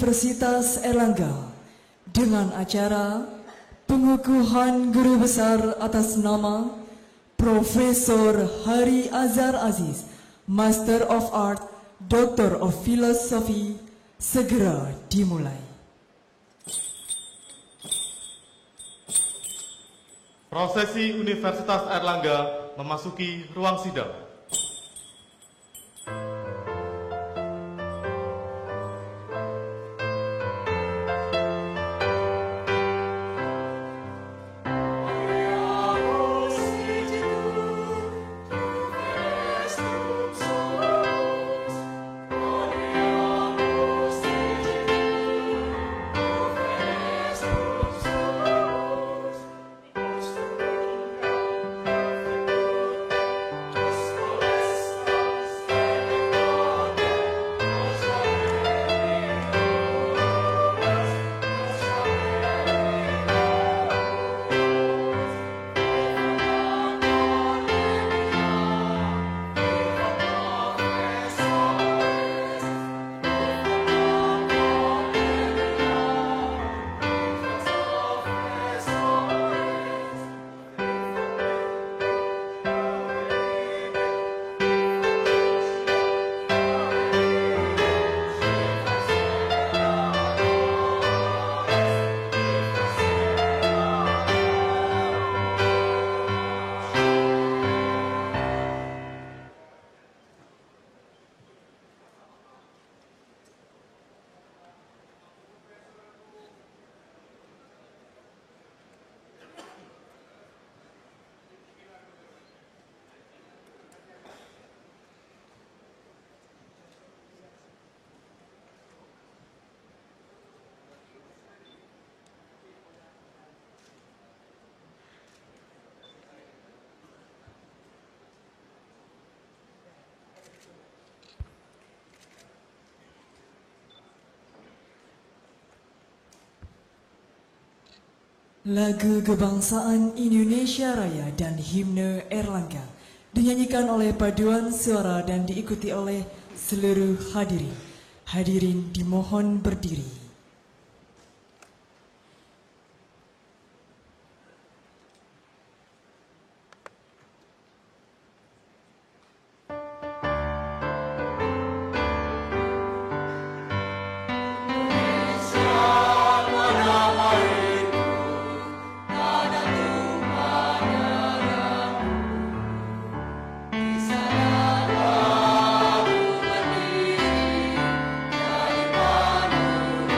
Universitas Erlangga dengan acara pengukuhan guru besar atas nama Profesor Hari Azhar Aziz, Master of Art, Doctor of Philosophy, segera dimulai. Prosesi Universitas Erlangga memasuki ruang sidang. Lagu Kebangsaan Indonesia Raya dan Himne Erlangga dinyanyikan oleh paduan suara dan diikuti oleh seluruh hadirin. Hadirin dimohon berdiri. Di sana aku berdiri, dari Bandung.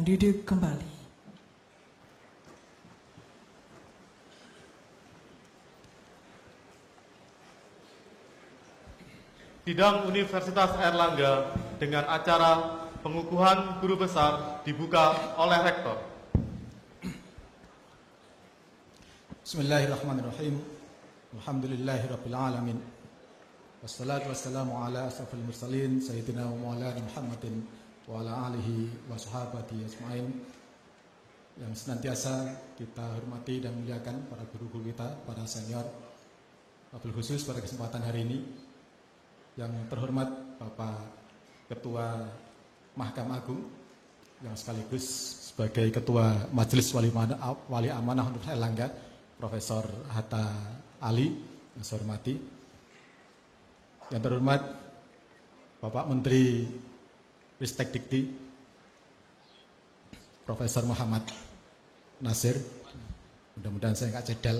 silakan duduk kembali. Sidang Universitas Airlangga dengan acara pengukuhan guru besar dibuka oleh Rektor. Bismillahirrahmanirrahim. Alhamdulillahirabbil alamin. Wassalatu wassalamu ala asrofil mursalin sayyidina wa maulana Muhammadin wa ala alihi wa sahabati ajmain. Yang senantiasa kita hormati dan muliakan para guru-guru kita, para senior. Wabil khusus pada kesempatan hari ini yang terhormat Bapak Ketua Mahkamah Agung yang sekaligus sebagai Ketua Majelis Wali Amanah Universitas Airlangga, Profesor Hatta Ali, yang saya hormati. Yang terhormat Bapak Menteri Ristek Dikti, Profesor Muhammad Nasir. Mudah-mudahan saya nggak cedal.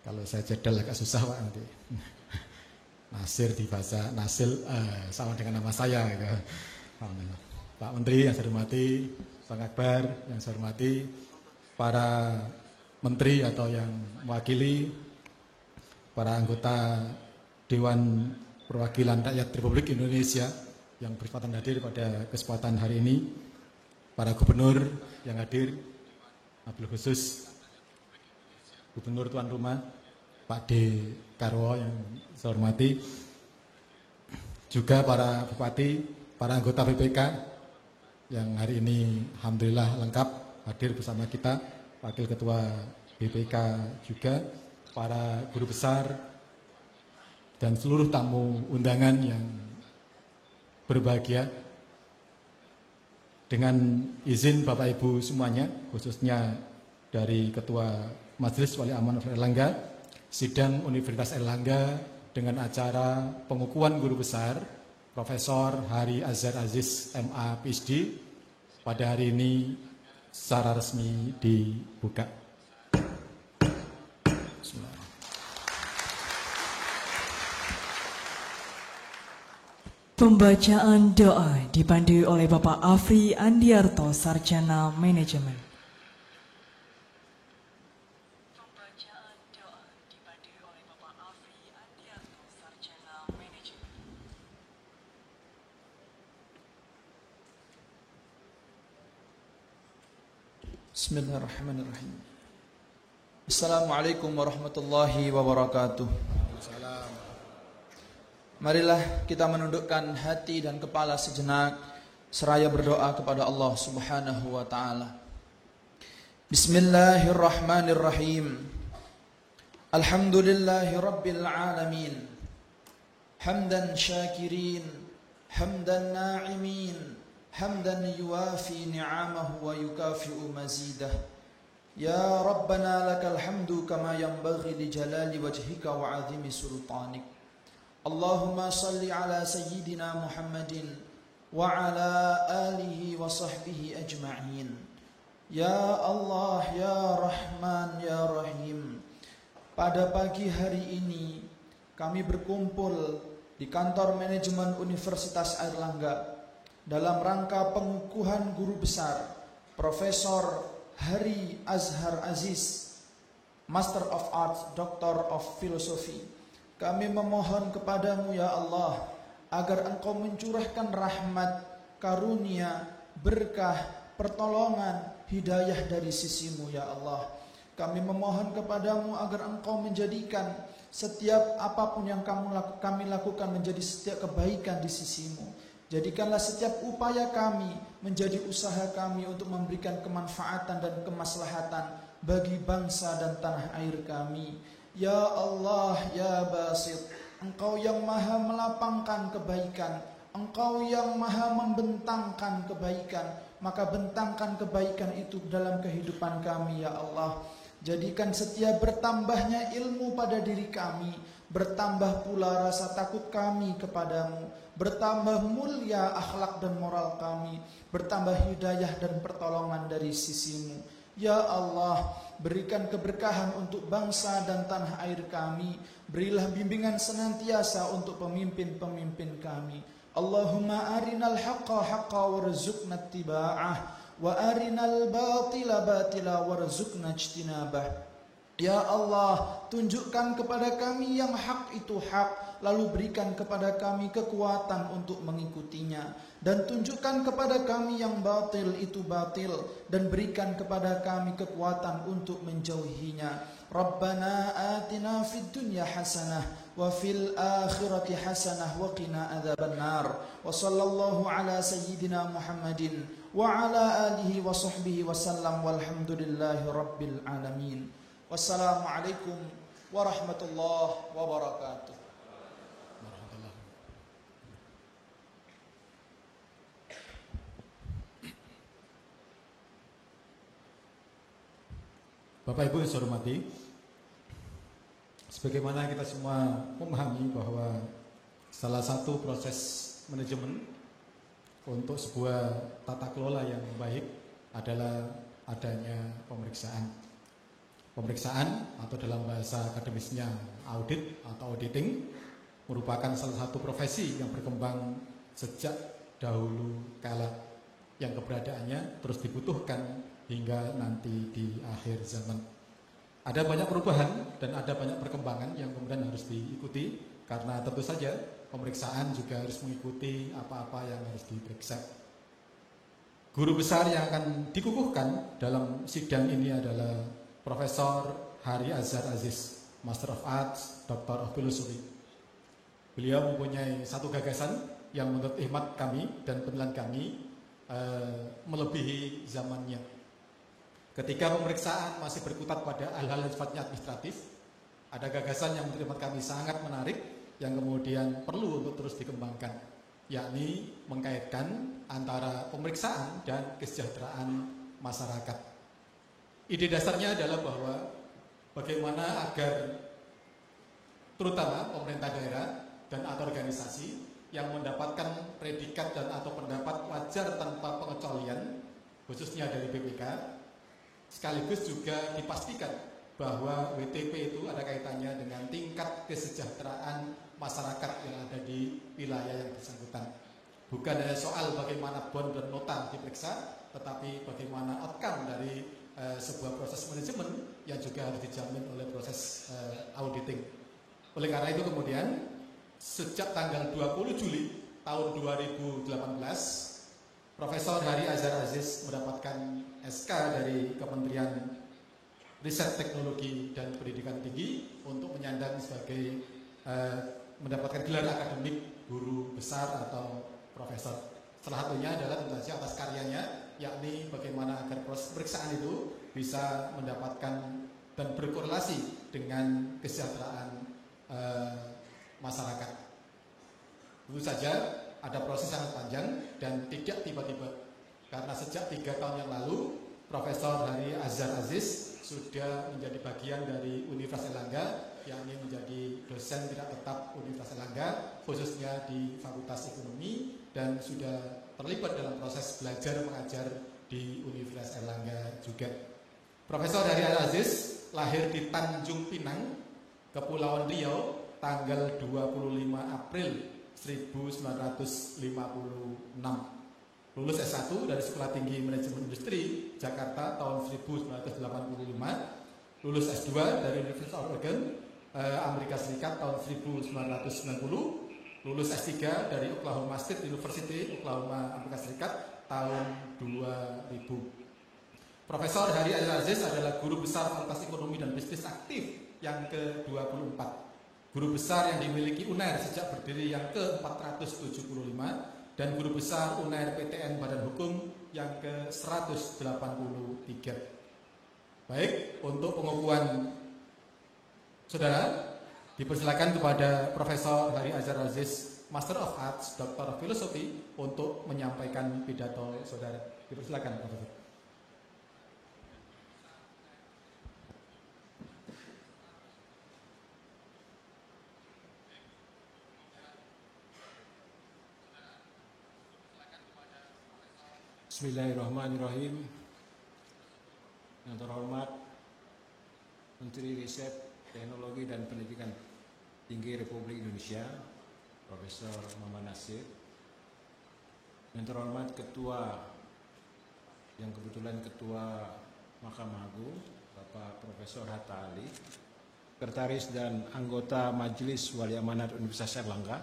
Kalau saya cedal agak susah Pak nanti. Nasir dibaca Nasil sama dengan nama saya gitu. Pak Menteri yang saya hormati, Bang Akbar yang saya hormati, para menteri atau yang mewakili, para anggota Dewan Perwakilan Rakyat Republik Indonesia yang berkesempatan hadir pada kesempatan hari ini, para gubernur yang hadir, wabil khusus Gubernur Tuan Rumah Pak D. Karwo yang saya hormati, juga para bupati, para anggota BPK yang hari ini alhamdulillah lengkap hadir bersama kita, Wakil Ketua BPK juga, para guru besar dan seluruh tamu undangan yang berbahagia. Dengan izin Bapak Ibu semuanya, khususnya dari Ketua Majelis Wali Amanah Airlangga, sidang Universitas Airlangga dengan acara pengukuhan guru besar Profesor Hari Azhar Aziz MA PhD pada hari ini secara resmi dibuka. Pembacaan doa dipandu oleh Bapak Afri Andiarto, Sarjana Manajemen. Bismillahirrahmanirrahim. Assalamualaikum warahmatullahi wabarakatuh. Marilah kita menundukkan hati dan kepala sejenak seraya berdoa kepada Allah Subhanahu wa taala. Bismillahirrahmanirrahim. Alhamdulillahi rabbil alamin. Hamdan syakirin, hamdan na'imin, حمدا يوافي نعمه ويكافئ مزيده يا ربنا لك الحمد كما ينبغي لجلال وجهك وعظيم سلطانك اللهم صل على سيدنا محمد وعلى آله وصحبه أجمعين يا الله يا رحمن يا رحيم. Pada pagi hari ini kami berkumpul di kantor manajemen Universitas Airlangga dalam rangka pengukuhan guru besar Profesor Hari Azhar Aziz, Master of Arts, Doctor of Philosophy. Kami memohon kepadamu ya Allah agar engkau mencurahkan rahmat, karunia, berkah, pertolongan, hidayah dari sisimu ya Allah. Kami memohon kepadamu agar engkau menjadikan setiap apapun yang kami lakukan menjadi setiap kebaikan di sisimu. Jadikanlah setiap upaya kami menjadi usaha kami untuk memberikan kemanfaatan dan kemaslahatan bagi bangsa dan tanah air kami. Ya Allah, ya Basit, Engkau yang maha melapangkan kebaikan, Engkau yang maha membentangkan kebaikan, maka bentangkan kebaikan itu dalam kehidupan kami ya Allah. Jadikan setiap bertambahnya ilmu pada diri kami, bertambah pula rasa takut kami kepadamu, bertambah mulia akhlak dan moral kami, bertambah hidayah dan pertolongan dari sisimu. Ya Allah, berikan keberkahan untuk bangsa dan tanah air kami, berilah bimbingan senantiasa untuk pemimpin-pemimpin kami. Allahumma arinal haqqa haqqa warzuqna ittiba'ah wa arinal batila batila warzuqna ijtinabah. Ya Allah, tunjukkan kepada kami yang hak itu hak, lalu berikan kepada kami kekuatan untuk mengikutinya. Dan tunjukkan kepada kami yang batil itu batil, dan berikan kepada kami kekuatan untuk menjauhinya. Rabbana atina fid dunya hasanah wa fil akhirati hasanah wa qina adzabannar. Wa sallallahu ala sayyidina Muhammadin wa ala alihi wa sahbihi wa sallam walhamdulillahi rabbil alamin. Wassalamualaikum warahmatullahi wabarakatuh. Bapak Ibu yang saya hormati, sebagaimana kita semua memahami bahwa salah satu proses manajemen untuk sebuah tata kelola yang baik adalah adanya pemeriksaan. Pemeriksaan atau dalam bahasa akademisnya audit atau auditing merupakan salah satu profesi yang berkembang sejak dahulu kala, yang keberadaannya terus dibutuhkan hingga nanti di akhir zaman. Ada banyak perubahan dan ada banyak perkembangan yang kemudian harus diikuti, karena tentu saja pemeriksaan juga harus mengikuti apa-apa yang harus diperiksa. Guru besar yang akan dikukuhkan dalam sidang ini adalah Profesor Hari Azhar Aziz, Master of Arts, Doctor of Philosophy. Beliau mempunyai satu gagasan yang menurut ikhmat kami dan penilaian kami melebihi zamannya. Ketika pemeriksaan masih berkutat pada hal-hal yang sifatnya administratif, ada gagasan yang menurut ikhmat kami sangat menarik yang kemudian perlu untuk terus dikembangkan, yakni mengkaitkan antara pemeriksaan dan kesejahteraan masyarakat. Ide dasarnya adalah bahwa bagaimana agar terutama pemerintah daerah dan atau organisasi yang mendapatkan predikat dan atau pendapat wajar tanpa pengecualian, khususnya dari BPK, sekaligus juga dipastikan bahwa WTP itu ada kaitannya dengan tingkat kesejahteraan masyarakat yang ada di wilayah yang bersangkutan. Bukan hanya soal bagaimana bond dan nota diperiksa, tetapi bagaimana outcome dari sebuah proses manajemen yang juga harus dijamin oleh proses auditing. Oleh karena itu kemudian sejak tanggal 20 Juli tahun 2018 Profesor Hari Azhar Aziz mendapatkan SK dari Kementerian Riset Teknologi dan Pendidikan Tinggi untuk menyandang sebagai mendapatkan gelar akademik guru besar atau profesor. Salah satunya adalah tentu saja atas karyanya, yakni bagaimana agar proses pemeriksaan itu bisa mendapatkan dan berkorelasi dengan kesejahteraan masyarakat. Tentu saja ada proses sangat panjang dan tidak tiba-tiba, karena sejak 3 tahun yang lalu Profesor Hari Azhar Aziz sudah menjadi bagian dari Universitas Airlangga, yakni menjadi dosen tidak tetap Universitas Airlangga, khususnya di Fakultas Ekonomi, dan sudah terlibat dalam proses belajar mengajar di Universitas Airlangga juga. Profesor Hari Aziz lahir di Tanjung Pinang, Kepulauan Riau, tanggal 25 April 1956. Lulus S1 dari Sekolah Tinggi Manajemen Industri Jakarta tahun 1985. Lulus S2 dari Universitas Oregon, Amerika Serikat tahun 1990. Lulus S3 dari Oklahoma State University, Oklahoma, Amerika Serikat tahun 2000. Profesor Hari Azhar Aziz adalah guru besar Fakultas Ekonomi dan Bisnis aktif yang ke-24. Guru besar yang dimiliki UNAIR sejak berdiri yang ke-475 dan guru besar UNAIR PTN Badan Hukum yang ke-183. Baik, untuk pengukuhan saudara, dipersilakan kepada Profesor Hari Azhar Aziz, Master of Arts, Doctor of Philosophy, untuk menyampaikan pidato saudara. Dipersilakan, Profesor. Bismillahirrahmanirrahim. Yang terhormat Menteri Riset, Teknologi dan Pendidikan Tinggi Republik Indonesia, Profesor Muhammad Nasir. Yang terhormat Ketua yang kebetulan Ketua Mahkamah Agung, Bapak Profesor Hatta Ali, Sekretaris dan anggota Majelis Wali Amanat Universitas Airlangga,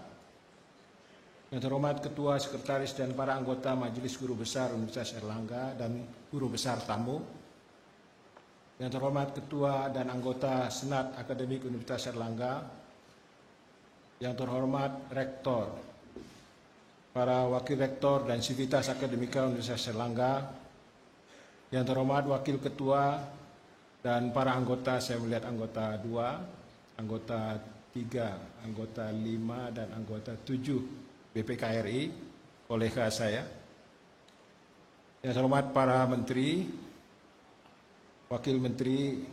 yang terhormat Ketua, Sekretaris dan para anggota Majelis Guru Besar Universitas Airlangga dan guru besar tamu, yang terhormat Ketua dan anggota Senat Akademik Universitas Airlangga, yang terhormat Rektor, para Wakil Rektor dan Sivitas Akademika Universitas Airlangga, yang terhormat Wakil Ketua dan para anggota, saya melihat anggota 2, anggota 3, anggota 5, dan anggota 7 BPKRI, kolega saya. Yang terhormat para menteri, wakil menteri,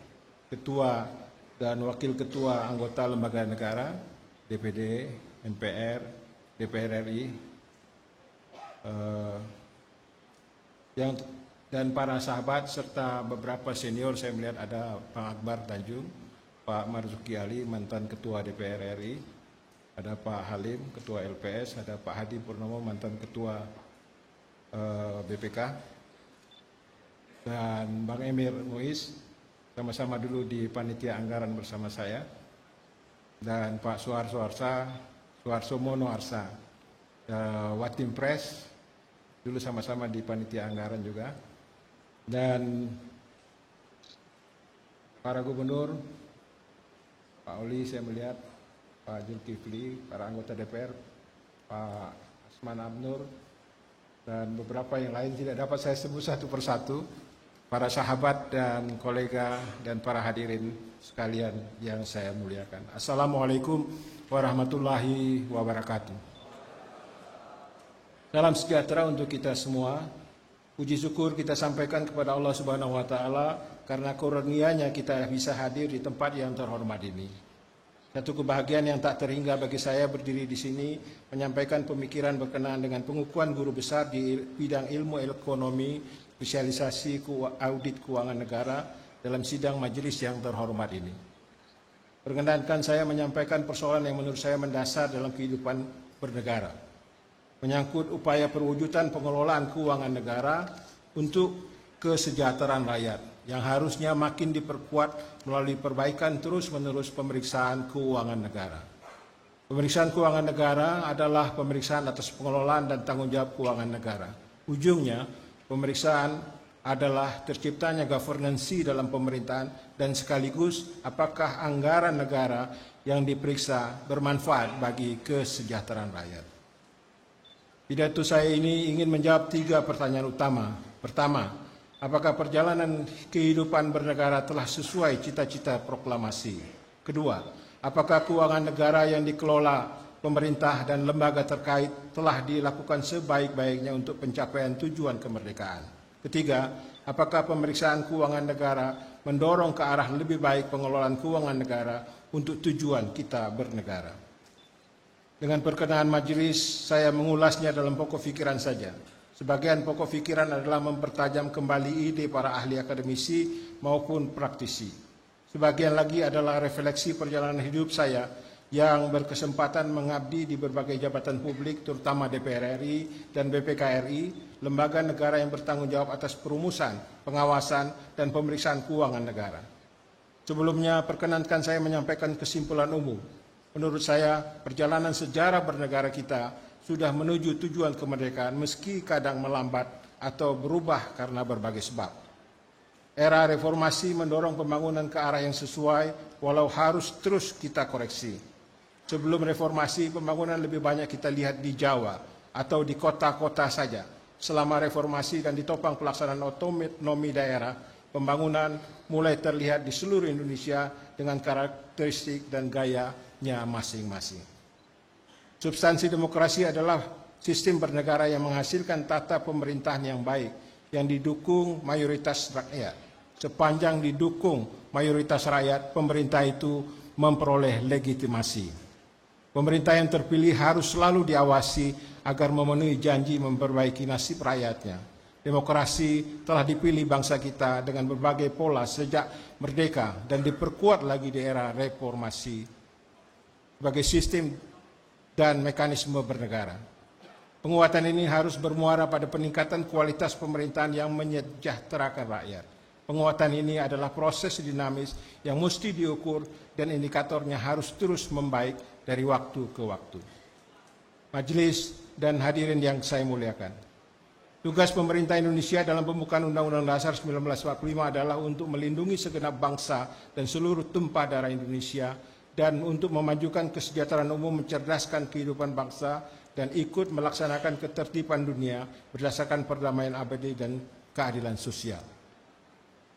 ketua dan wakil ketua anggota lembaga negara, DPD, MPR, DPR RI, dan para sahabat serta beberapa senior. Saya melihat ada Pak Akbar Tanjung, Pak Marzuki Ali, mantan ketua DPR RI, ada Pak Halim, ketua LPS, ada Pak Hadi Purnomo, mantan ketua BPK, dan Bang Emir Muiz, sama-sama dulu di panitia anggaran bersama saya, dan Pak Suharso Mono Arsa, Watim Pres, dulu sama-sama di panitia anggaran juga, dan para gubernur, Pak Oli saya melihat, Pak Zulkifli, para anggota DPR, Pak Asman Abnur, dan beberapa yang lain tidak dapat saya sebut satu persatu, para sahabat dan kolega dan para hadirin sekalian yang saya muliakan. Assalamualaikum warahmatullahi wabarakatuh. Salam sejahtera untuk kita semua. Puji syukur kita sampaikan kepada Allah Subhanahu wa taala karena karunia-Nya kita bisa hadir di tempat yang terhormat ini. Satu kebahagiaan yang tak terhingga bagi saya berdiri di sini menyampaikan pemikiran berkenaan dengan pengukuhan guru besar di bidang ilmu ekonomi, spesialisasi audit keuangan negara dalam sidang majelis yang terhormat ini. Perkenankan saya menyampaikan persoalan yang menurut saya mendasar dalam kehidupan bernegara, menyangkut upaya perwujudan pengelolaan keuangan negara untuk kesejahteraan rakyat yang harusnya makin diperkuat melalui perbaikan terus-menerus pemeriksaan keuangan negara. Pemeriksaan keuangan negara adalah pemeriksaan atas pengelolaan dan tanggung jawab keuangan negara. Ujungnya, pemeriksaan adalah terciptanya governance dalam pemerintahan dan sekaligus apakah anggaran negara yang diperiksa bermanfaat bagi kesejahteraan rakyat. Pidato saya ini ingin menjawab 3 pertanyaan utama. Pertama, apakah perjalanan kehidupan bernegara telah sesuai cita-cita proklamasi? Kedua, apakah keuangan negara yang dikelola pemerintah dan lembaga terkait telah dilakukan sebaik-baiknya untuk pencapaian tujuan kemerdekaan? Ketiga, apakah pemeriksaan keuangan negara mendorong ke arah lebih baik pengelolaan keuangan negara untuk tujuan kita bernegara? Dengan perkenan majelis, saya mengulasnya dalam pokok pikiran saja. Sebagian pokok pikiran adalah mempertajam kembali ide para ahli akademisi maupun praktisi. Sebagian lagi adalah refleksi perjalanan hidup saya yang berkesempatan mengabdi di berbagai jabatan publik, terutama DPR RI dan BPK RI, lembaga negara yang bertanggung jawab atas perumusan, pengawasan, dan pemeriksaan keuangan negara. Sebelumnya, perkenankan saya menyampaikan kesimpulan umum. Menurut saya, perjalanan sejarah bernegara kita sudah menuju tujuan kemerdekaan meski kadang melambat atau berubah karena berbagai sebab. Era reformasi mendorong pembangunan ke arah yang sesuai walau harus terus kita koreksi. Sebelum reformasi, pembangunan lebih banyak kita lihat di Jawa atau di kota-kota saja. Selama reformasi dan ditopang pelaksanaan otonomi daerah, pembangunan mulai terlihat di seluruh Indonesia dengan karakteristik dan gayanya masing-masing. Substansi demokrasi adalah sistem bernegara yang menghasilkan tata pemerintahan yang baik, yang didukung mayoritas rakyat. Sepanjang didukung mayoritas rakyat, pemerintah itu memperoleh legitimasi. Pemerintah yang terpilih harus selalu diawasi agar memenuhi janji memperbaiki nasib rakyatnya. Demokrasi telah dipilih bangsa kita dengan berbagai pola sejak merdeka dan diperkuat lagi di era reformasi sebagai sistem dan mekanisme bernegara. Penguatan ini harus bermuara pada peningkatan kualitas pemerintahan yang menyejahterakan rakyat. Penguatan ini adalah proses dinamis yang mesti diukur dan indikatornya harus terus membaik dari waktu ke waktu. Majelis dan hadirin yang saya muliakan, tugas pemerintah Indonesia dalam pembukaan Undang-Undang Dasar 1945 adalah untuk melindungi segenap bangsa dan seluruh tumpah darah Indonesia dan untuk memajukan kesejahteraan umum, mencerdaskan kehidupan bangsa, dan ikut melaksanakan ketertiban dunia berdasarkan perdamaian abadi dan keadilan sosial.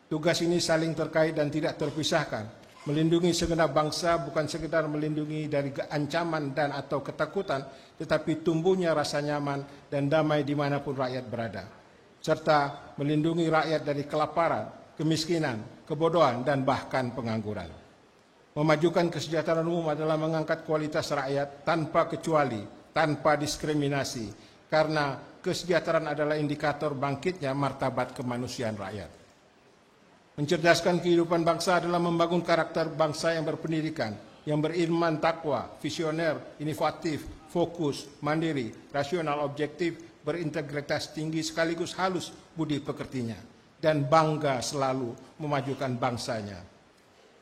Tugas ini saling terkait dan tidak terpisahkan. Melindungi segenap bangsa bukan sekedar melindungi dari ancaman dan atau ketakutan, tetapi tumbuhnya rasa nyaman dan damai dimanapun rakyat berada. Serta melindungi rakyat dari kelaparan, kemiskinan, kebodohan, dan bahkan pengangguran. Memajukan kesejahteraan umum adalah mengangkat kualitas rakyat tanpa kecuali, tanpa diskriminasi, karena kesejahteraan adalah indikator bangkitnya martabat kemanusiaan rakyat. Mencerdaskan kehidupan bangsa adalah membangun karakter bangsa yang berpendidikan, yang beriman takwa, visioner, inovatif, fokus, mandiri, rasional, objektif, berintegritas tinggi sekaligus halus budi pekertinya, dan bangga selalu memajukan bangsanya.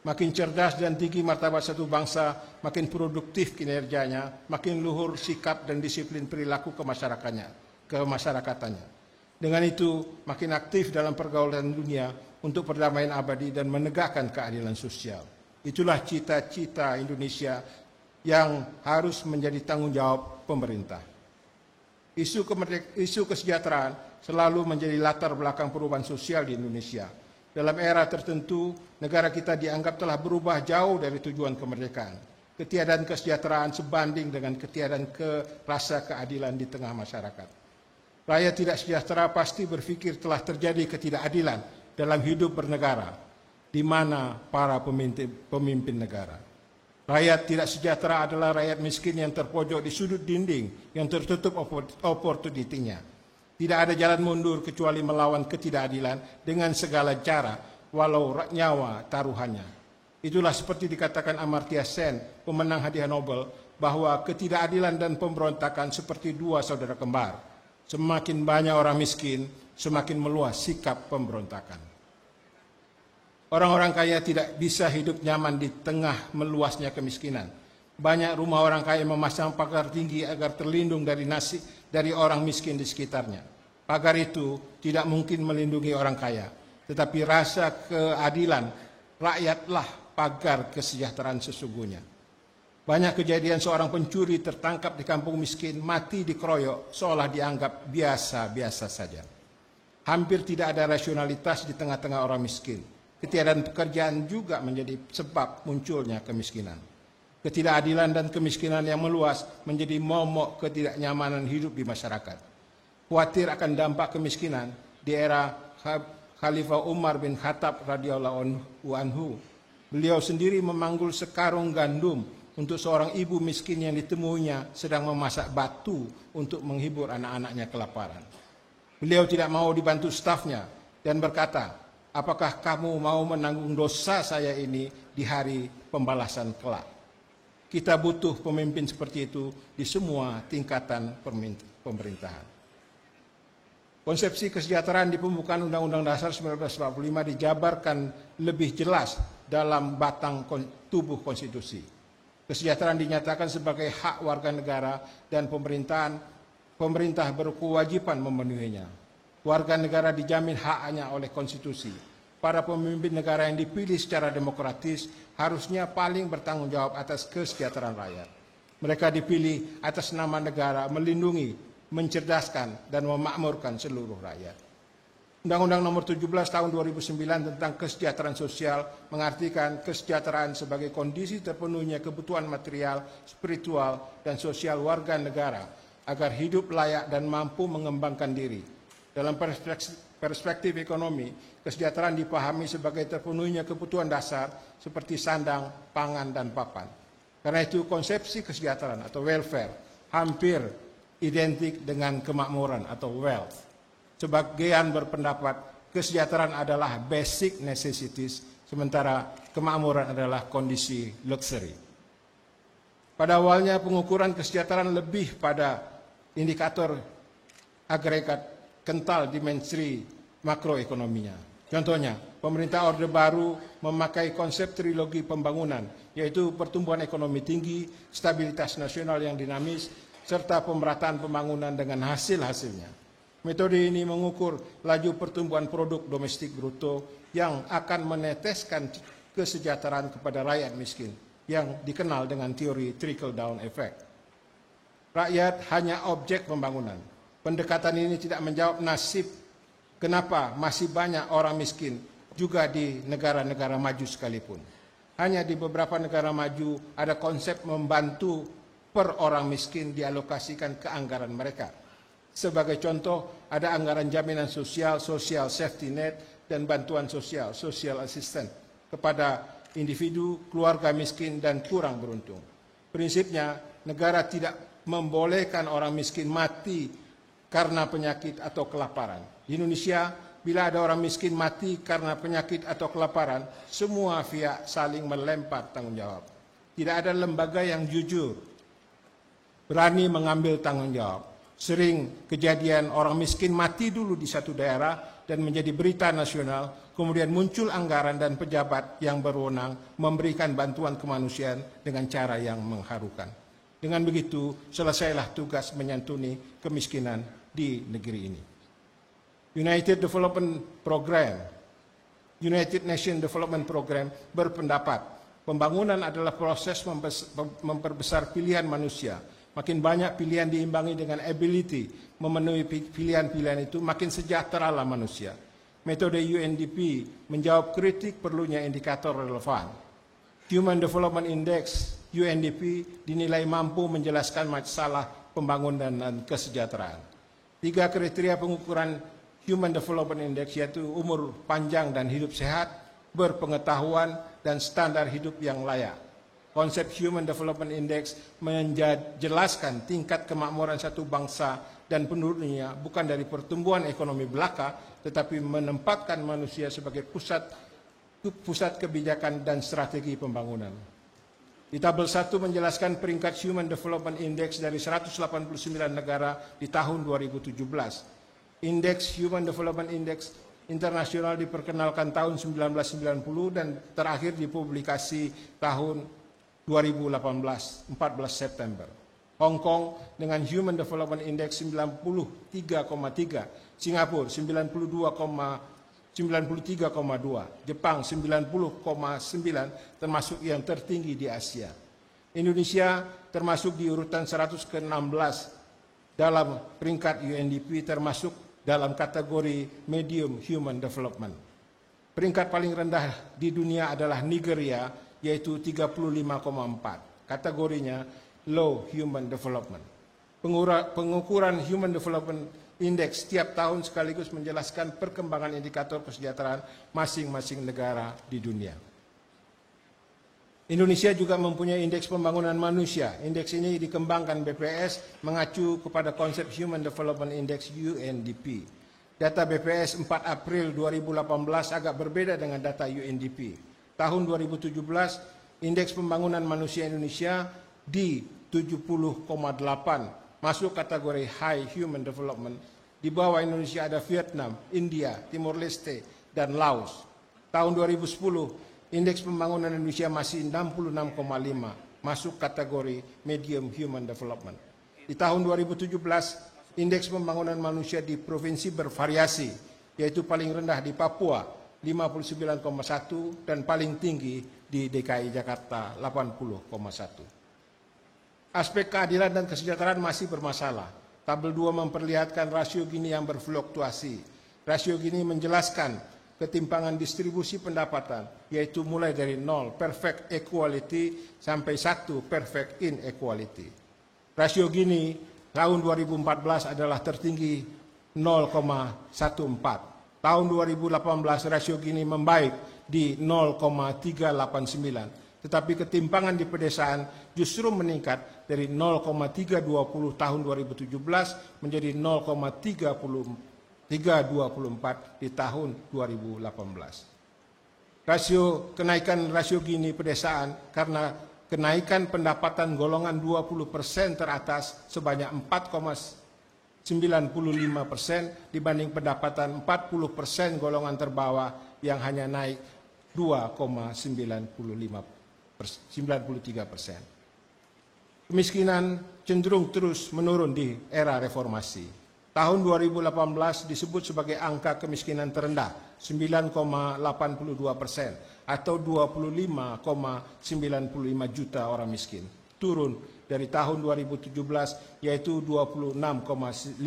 Makin cerdas dan tinggi martabat satu bangsa, makin produktif kinerjanya, makin luhur sikap dan disiplin perilaku kemasyarakatnya. Dengan itu, makin aktif dalam pergaulan dunia untuk perdamaian abadi dan menegakkan keadilan sosial. Itulah cita-cita Indonesia yang harus menjadi tanggung jawab pemerintah. Isu kesejahteraan selalu menjadi latar belakang perubahan sosial di Indonesia. Dalam era tertentu, negara kita dianggap telah berubah jauh dari tujuan kemerdekaan. Ketiadaan kesejahteraan sebanding dengan ketiadaan rasa keadilan di tengah masyarakat. Rakyat tidak sejahtera pasti berpikir telah terjadi ketidakadilan dalam hidup bernegara, di mana para pemimpin negara. Rakyat tidak sejahtera adalah rakyat miskin yang terpojok di sudut dinding yang tertutup opportunity-nya. Tidak ada jalan mundur kecuali melawan ketidakadilan dengan segala cara, walau nyawa taruhannya. Itulah seperti dikatakan Amartya Sen, pemenang hadiah Nobel, bahwa ketidakadilan dan pemberontakan seperti dua saudara kembar. Semakin banyak orang miskin, semakin meluas sikap pemberontakan. Orang-orang kaya tidak bisa hidup nyaman di tengah meluasnya kemiskinan. Banyak rumah orang kaya memasang pagar tinggi agar terlindung dari orang miskin di sekitarnya. Pagar itu tidak mungkin melindungi orang kaya, tetapi rasa keadilan rakyatlah pagar kesejahteraan sesungguhnya. Banyak kejadian seorang pencuri tertangkap di kampung miskin, mati dikeroyok, seolah dianggap biasa-biasa saja. Hampir tidak ada rasionalitas di tengah-tengah orang miskin. Ketiadaan pekerjaan juga menjadi sebab munculnya kemiskinan. Ketidakadilan dan kemiskinan yang meluas menjadi momok ketidaknyamanan hidup di masyarakat. Khawatir akan dampak kemiskinan di era Khalifah Umar bin Khattab radhiyallahu anhu. Beliau sendiri memanggul sekarung gandum untuk seorang ibu miskin yang ditemuinya sedang memasak batu untuk menghibur anak-anaknya kelaparan. Beliau tidak mau dibantu stafnya dan berkata, "Apakah kamu mau menanggung dosa saya ini di hari pembalasan kelak?" Kita butuh pemimpin seperti itu di semua tingkatan pemerintahan. Konsepsi kesejahteraan di pembukaan Undang-Undang Dasar 1945 dijabarkan lebih jelas dalam batang tubuh konstitusi. Kesejahteraan dinyatakan sebagai hak warga negara dan pemerintah berkewajiban memenuhinya. Warga negara dijamin haknya oleh konstitusi. Para pemimpin negara yang dipilih secara demokratis harusnya paling bertanggung jawab atas kesejahteraan rakyat. Mereka dipilih atas nama negara melindungi, mencerdaskan, dan memakmurkan seluruh rakyat. Undang-Undang Nomor 17 Tahun 2009 tentang Kesejahteraan Sosial mengartikan kesejahteraan sebagai kondisi terpenuhnya kebutuhan material, spiritual, dan sosial warga negara agar hidup layak dan mampu mengembangkan diri. Dalam perspektif ekonomi, kesejahteraan dipahami sebagai terpenuhnya kebutuhan dasar seperti sandang, pangan, dan papan. Karena itu konsepsi kesejahteraan atau welfare hampir identik dengan kemakmuran atau wealth. Sebagian berpendapat kesejahteraan adalah basic necessities, sementara kemakmuran adalah kondisi luxury. Pada awalnya pengukuran kesejahteraan lebih pada indikator agregat kental dimensi makroekonominya. Contohnya, pemerintah Orde Baru memakai konsep trilogi pembangunan, yaitu pertumbuhan ekonomi tinggi, stabilitas nasional yang dinamis, serta pemerataan pembangunan dengan hasil-hasilnya. Metode ini mengukur laju pertumbuhan produk domestik bruto yang akan meneteskan kesejahteraan kepada rakyat miskin, yang dikenal dengan teori trickle-down effect. Rakyat hanya objek pembangunan. Pendekatan ini tidak menjawab nasib kenapa masih banyak orang miskin juga di negara-negara maju sekalipun. Hanya di beberapa negara maju ada konsep membantu per orang miskin dialokasikan ke anggaran mereka. Sebagai contoh, ada anggaran jaminan sosial, social safety net, dan bantuan sosial, social assistance, kepada individu, keluarga miskin, dan kurang beruntung. Prinsipnya, negara tidak membolehkan orang miskin mati karena penyakit atau kelaparan. Di Indonesia, bila ada orang miskin mati karena penyakit atau kelaparan, semua pihak saling melempar tanggung jawab. Tidak ada lembaga yang jujur, berani mengambil tanggung jawab. Sering kejadian orang miskin mati dulu di satu daerah dan menjadi berita nasional, kemudian muncul anggaran dan pejabat yang berwenang memberikan bantuan kemanusiaan dengan cara yang mengharukan. Dengan begitu, selesailah tugas menyantuni kemiskinan di negeri ini. United Nations Development Program berpendapat pembangunan adalah proses memperbesar pilihan manusia. Makin banyak pilihan diimbangi dengan ability memenuhi pilihan-pilihan itu, makin sejahteralah manusia. Metode UNDP menjawab kritik perlunya indikator relevan. Human Development Index UNDP dinilai mampu menjelaskan masalah pembangunan dan kesejahteraan. 3 kriteria pengukuran Human Development Index yaitu umur panjang dan hidup sehat, berpengetahuan, dan standar hidup yang layak. Konsep Human Development Index menjelaskan tingkat kemakmuran satu bangsa dan penduduknya bukan dari pertumbuhan ekonomi belaka, tetapi menempatkan manusia sebagai pusat kebijakan dan strategi pembangunan. Di tabel 1 menjelaskan peringkat Human Development Index dari 189 negara di tahun 2017. Indeks Human Development Index internasional diperkenalkan tahun 1990 dan terakhir dipublikasi tahun 2018, 14 September. Hong Kong dengan Human Development Index 93,3, Singapura 93,2, Jepang 90,9 termasuk yang tertinggi di Asia. Indonesia termasuk di urutan 116 dalam peringkat UNDP termasuk dalam kategori Medium Human Development. Peringkat paling rendah di dunia adalah Nigeria yaitu 35,4. Kategorinya Low Human Development. Pengukuran Human Development Index setiap tahun sekaligus menjelaskan perkembangan indikator kesejahteraan masing-masing negara di dunia. Indonesia juga mempunyai indeks pembangunan manusia. Indeks ini dikembangkan BPS mengacu kepada konsep Human Development Index UNDP. Data BPS 4 April 2018 agak berbeda dengan data UNDP. Tahun 2017, indeks pembangunan manusia Indonesia di 70,8 masuk kategori High Human Development. Di bawah Indonesia ada Vietnam, India, Timor Leste, dan Laos. Tahun 2010, indeks pembangunan Indonesia masih 66,5 masuk kategori Medium Human Development. Di tahun 2017, indeks pembangunan manusia di provinsi bervariasi, yaitu paling rendah di Papua 59,1 dan paling tinggi di DKI Jakarta 80,1. Aspek keadilan dan kesejahteraan masih bermasalah. Tabel 2 memperlihatkan rasio Gini yang berfluktuasi. Rasio Gini menjelaskan ketimpangan distribusi pendapatan, yaitu mulai dari 0 perfect equality sampai 1 perfect inequality. Rasio Gini tahun 2014 adalah tertinggi 0,14. Tahun 2018 rasio Gini membaik di 0,389. Tetapi ketimpangan di pedesaan justru meningkat dari 0,320 tahun 2017 menjadi 0,324 di tahun 2018. Kenaikan rasio Gini pedesaan karena kenaikan pendapatan golongan 20% teratas sebanyak 4,9 95% dibanding pendapatan 40% golongan terbawah yang hanya naik 2,93%. Kemiskinan cenderung terus menurun di era reformasi. Tahun 2018 disebut sebagai angka kemiskinan terendah, 9,82% atau 25,95 juta orang miskin. Turun dari tahun 2017 yaitu 26,58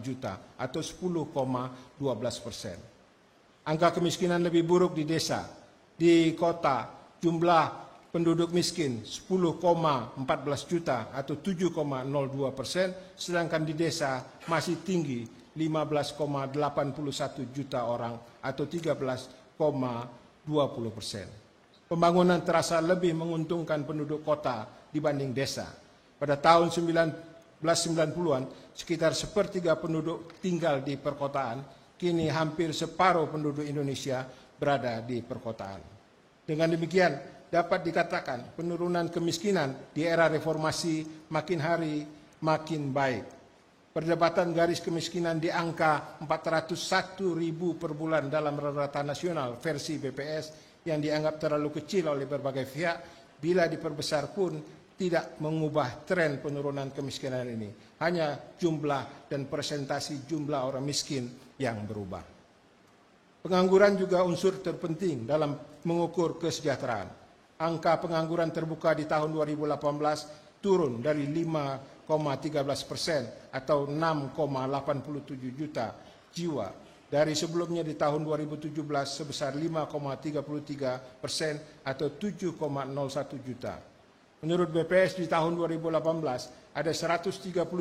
juta atau 10,12%. Angka kemiskinan lebih buruk di desa. Di kota jumlah penduduk miskin 10,14 juta atau 7,02%, sedangkan di desa masih tinggi 15,81 juta orang atau 13,20%. Pembangunan terasa lebih menguntungkan penduduk kota dibanding desa. Pada tahun 1990-an, sekitar sepertiga penduduk tinggal di perkotaan, kini hampir separuh penduduk Indonesia berada di perkotaan. Dengan demikian, dapat dikatakan penurunan kemiskinan di era reformasi makin hari makin baik. Perdebatan garis kemiskinan di angka 401.000 per bulan dalam rata-rata nasional versi BPS yang dianggap terlalu kecil oleh berbagai pihak, bila diperbesar pun tidak mengubah tren penurunan kemiskinan ini. Hanya jumlah dan presentasi jumlah orang miskin yang berubah. Pengangguran juga unsur terpenting dalam mengukur kesejahteraan. Angka pengangguran terbuka di tahun 2018 turun dari 5,13% atau 6,87 juta jiwa dari sebelumnya di tahun 2017 sebesar 5,33% atau 7,01 juta. Menurut BPS di tahun 2018 ada 133,94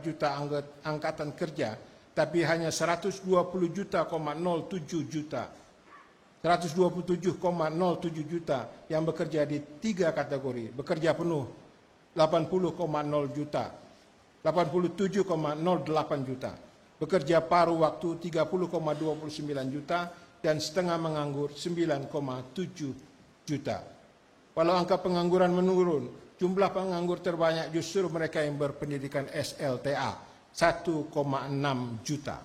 juta angkatan kerja, tapi hanya 127,07 juta yang bekerja di 3 kategori. Bekerja penuh 80,0 juta, 87,08 juta. Bekerja paruh waktu 30,29 juta dan setengah menganggur 9,7 juta. Walau angka pengangguran menurun, jumlah penganggur terbanyak justru mereka yang berpendidikan SLTA, 1,6 juta.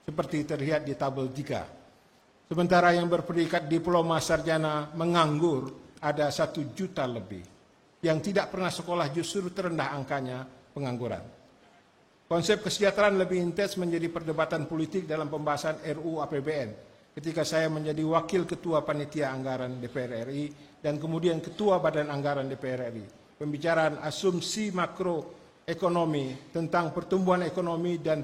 Seperti terlihat di tabel 3. Sementara yang berpredikat diploma sarjana menganggur ada 1 juta lebih. Yang tidak pernah sekolah justru terendah angkanya pengangguran. Konsep kesejahteraan lebih intens menjadi perdebatan politik dalam pembahasan RUU APBN ketika saya menjadi wakil ketua panitia anggaran DPR RI dan kemudian ketua badan anggaran DPR RI. Pembicaraan asumsi makroekonomi tentang pertumbuhan ekonomi dan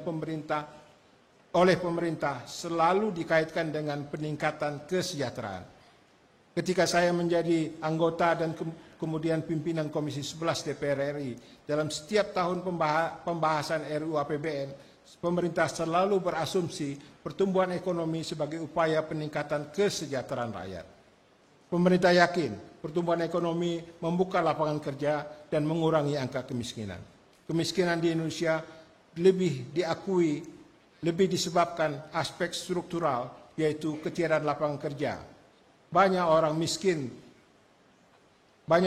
oleh pemerintah selalu dikaitkan dengan peningkatan kesejahteraan. Ketika saya menjadi anggota dan kemudian pimpinan Komisi 11 DPR RI, dalam setiap tahun pembahasan RUU APBN, pemerintah selalu berasumsi pertumbuhan ekonomi sebagai upaya peningkatan kesejahteraan rakyat. Pemerintah yakin pertumbuhan ekonomi membuka lapangan kerja dan mengurangi angka kemiskinan. Kemiskinan di Indonesia lebih disebabkan aspek struktural, yaitu ketiadaan lapangan kerja. Banyak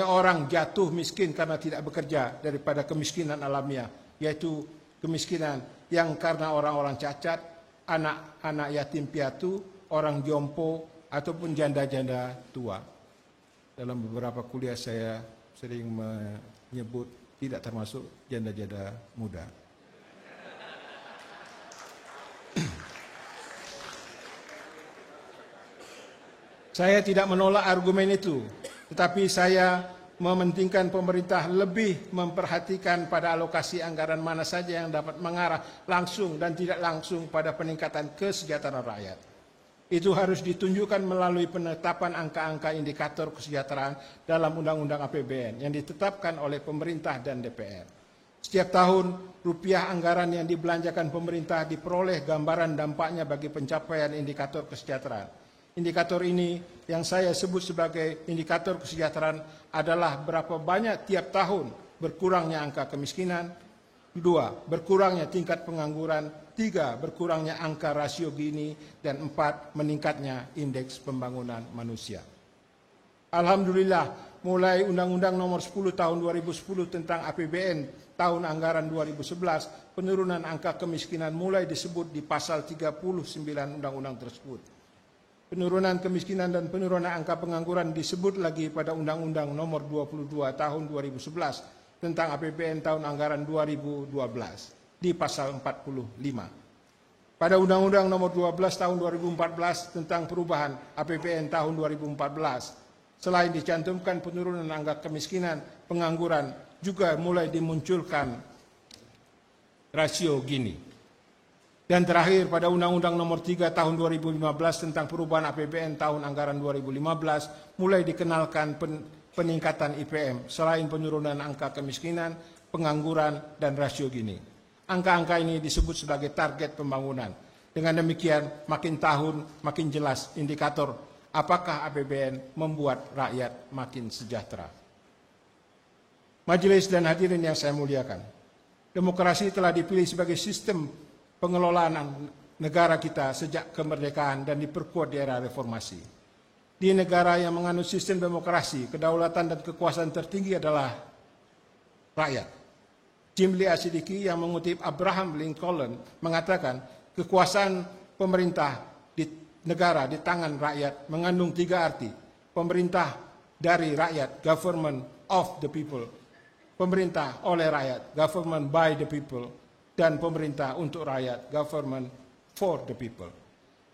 orang jatuh miskin karena tidak bekerja daripada kemiskinan alamiah, yaitu kemiskinan yang karena orang-orang cacat, anak-anak yatim piatu, orang jompo, ataupun janda-janda tua. Dalam beberapa kuliah saya sering menyebut tidak termasuk janda-janda muda. Saya tidak menolak argumen itu, tetapi saya mementingkan pemerintah lebih memperhatikan pada alokasi anggaran mana saja yang dapat mengarah langsung dan tidak langsung pada peningkatan kesejahteraan rakyat. Itu harus ditunjukkan melalui penetapan angka-angka indikator kesejahteraan dalam Undang-Undang APBN yang ditetapkan oleh pemerintah dan DPR. Setiap tahun, rupiah anggaran yang dibelanjakan pemerintah diperoleh gambaran dampaknya bagi pencapaian indikator kesejahteraan. Indikator ini yang saya sebut sebagai indikator kesejahteraan adalah berapa banyak tiap tahun berkurangnya angka kemiskinan, 2. Berkurangnya tingkat pengangguran, 3. Berkurangnya angka rasio Gini, dan 4. Meningkatnya indeks pembangunan manusia. Alhamdulillah, mulai Undang-Undang Nomor 10 Tahun 2010 tentang APBN tahun anggaran 2011, penurunan angka kemiskinan mulai disebut di pasal 39 Undang-Undang tersebut. Penurunan kemiskinan dan penurunan angka pengangguran disebut lagi pada Undang-Undang Nomor 22 Tahun 2011 tentang APBN tahun anggaran 2012 di pasal 45. Pada Undang-Undang Nomor 12 Tahun 2014 tentang perubahan APBN tahun 2014, selain dicantumkan penurunan angka kemiskinan, pengangguran juga mulai dimunculkan rasio Gini. Dan terakhir pada Undang-Undang Nomor 3 Tahun 2015 tentang perubahan APBN tahun anggaran 2015 mulai dikenalkan peningkatan IPM selain penurunan angka kemiskinan, pengangguran, dan rasio Gini. Angka-angka ini disebut sebagai target pembangunan. Dengan demikian makin tahun makin jelas indikator apakah APBN membuat rakyat makin sejahtera. Majelis dan hadirin yang saya muliakan, demokrasi telah dipilih sebagai sistem pengelolaan negara kita sejak kemerdekaan dan diperkuat di era reformasi. Di negara yang menganut sistem demokrasi, kedaulatan dan kekuasaan tertinggi adalah rakyat. Jim Lee Asidiki yang mengutip Abraham Lincoln mengatakan kekuasaan pemerintah di negara di tangan rakyat mengandung 3 arti. Pemerintah dari rakyat, government of the people. Pemerintah oleh rakyat, government by the people. Dan pemerintah untuk rakyat, government for the people.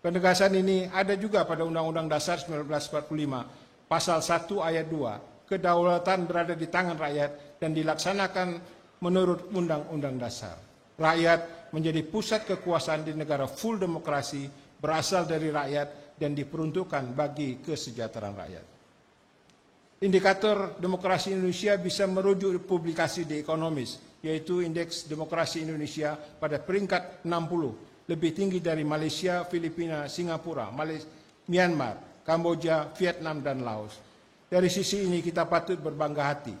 Penegasan ini ada juga pada Undang-Undang Dasar 1945, Pasal 1 Ayat 2. Kedaulatan berada di tangan rakyat dan dilaksanakan menurut Undang-Undang Dasar. Rakyat menjadi pusat kekuasaan di negara full demokrasi, berasal dari rakyat dan diperuntukkan bagi kesejahteraan rakyat. Indikator demokrasi Indonesia bisa merujuk publikasi The Economist, yaitu Indeks Demokrasi Indonesia pada peringkat 60, lebih tinggi dari Malaysia, Filipina, Singapura, Myanmar, Kamboja, Vietnam, dan Laos. Dari sisi ini kita patut berbangga hati.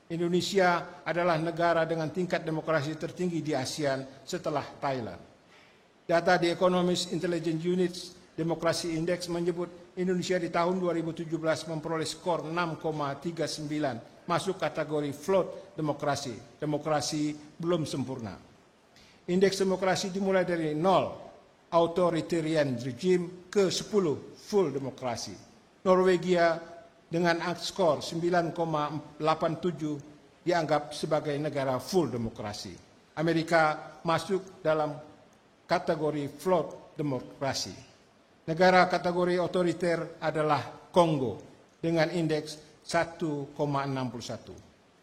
Indonesia adalah negara dengan tingkat demokrasi tertinggi di ASEAN setelah Thailand. Data The Economist Intelligence Unit Demokrasi Index menyebut Indonesia di tahun 2017 memperoleh skor 6,39, masuk kategori float demokrasi, demokrasi belum sempurna. Indeks demokrasi dimulai dari 0, authoritarian regime, ke 10, full demokrasi. Norwegia dengan skor 9,87 dianggap sebagai negara full demokrasi. Amerika masuk dalam kategori float demokrasi. Negara kategori otoriter adalah Kongo dengan indeks 1,61.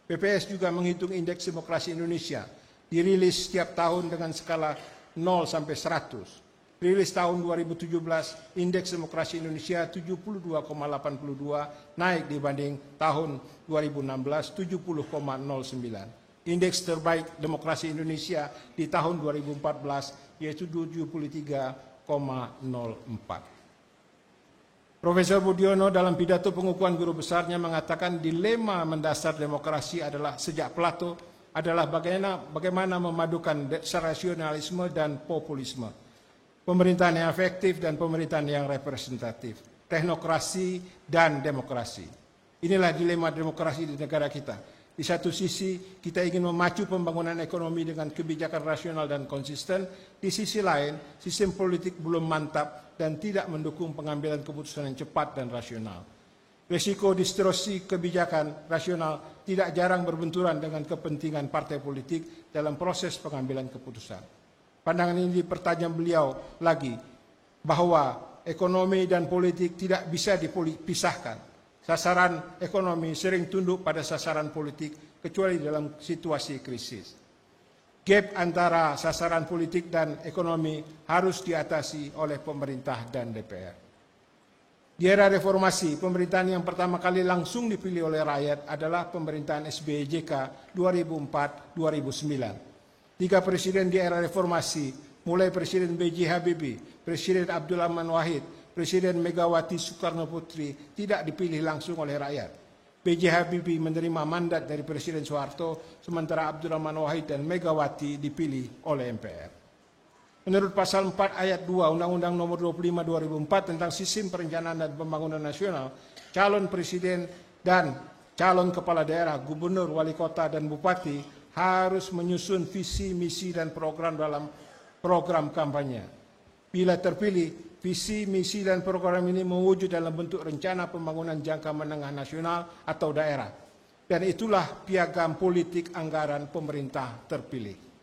PPS juga menghitung indeks demokrasi Indonesia, dirilis setiap tahun dengan skala 0 sampai 100. Rilis tahun 2017, indeks demokrasi Indonesia 72,82, naik dibanding tahun 2016 70,09. Indeks terbaik demokrasi Indonesia di tahun 2014 yaitu 73,04. Profesor Budiono dalam pidato pengukuhan guru besarnya mengatakan dilema mendasar demokrasi adalah sejak Plato adalah bagaimana memadukan rasionalisme dan populisme. Pemerintahan yang efektif dan pemerintahan yang representatif, teknokrasi dan demokrasi. Inilah dilema demokrasi di negara kita. Di satu sisi, kita ingin memacu pembangunan ekonomi dengan kebijakan rasional dan konsisten. Di sisi lain, sistem politik belum mantap dan tidak mendukung pengambilan keputusan yang cepat dan rasional. Risiko distorsi kebijakan rasional tidak jarang berbenturan dengan kepentingan partai politik dalam proses pengambilan keputusan. Pandangan ini dipertajam beliau lagi bahwa ekonomi dan politik tidak bisa dipisahkan. Sasaran ekonomi sering tunduk pada sasaran politik kecuali dalam situasi krisis. Gap antara sasaran politik dan ekonomi harus diatasi oleh pemerintah dan DPR. Di era reformasi, pemerintahan yang pertama kali langsung dipilih oleh rakyat adalah pemerintahan SBY JK 2004-2009. 3 presiden di era reformasi, mulai Presiden B.J. Habibie, Presiden Abdul Rahman Wahid, Presiden Megawati Soekarno Putri tidak dipilih langsung oleh rakyat. B.J. Habibie menerima mandat dari Presiden Soeharto, sementara Abdul Rahman Wahid dan Megawati dipilih oleh MPR. Menurut pasal 4 ayat 2 Undang-Undang Nomor 25 2004 tentang Sistem Perencanaan dan Pembangunan Nasional, calon presiden dan calon kepala daerah, gubernur, wali kota, dan bupati harus menyusun visi, misi, dan program dalam program kampanye. Bila terpilih, visi, misi, dan program ini mewujud dalam bentuk rencana pembangunan jangka menengah nasional atau daerah. Dan itulah piagam politik anggaran pemerintah terpilih.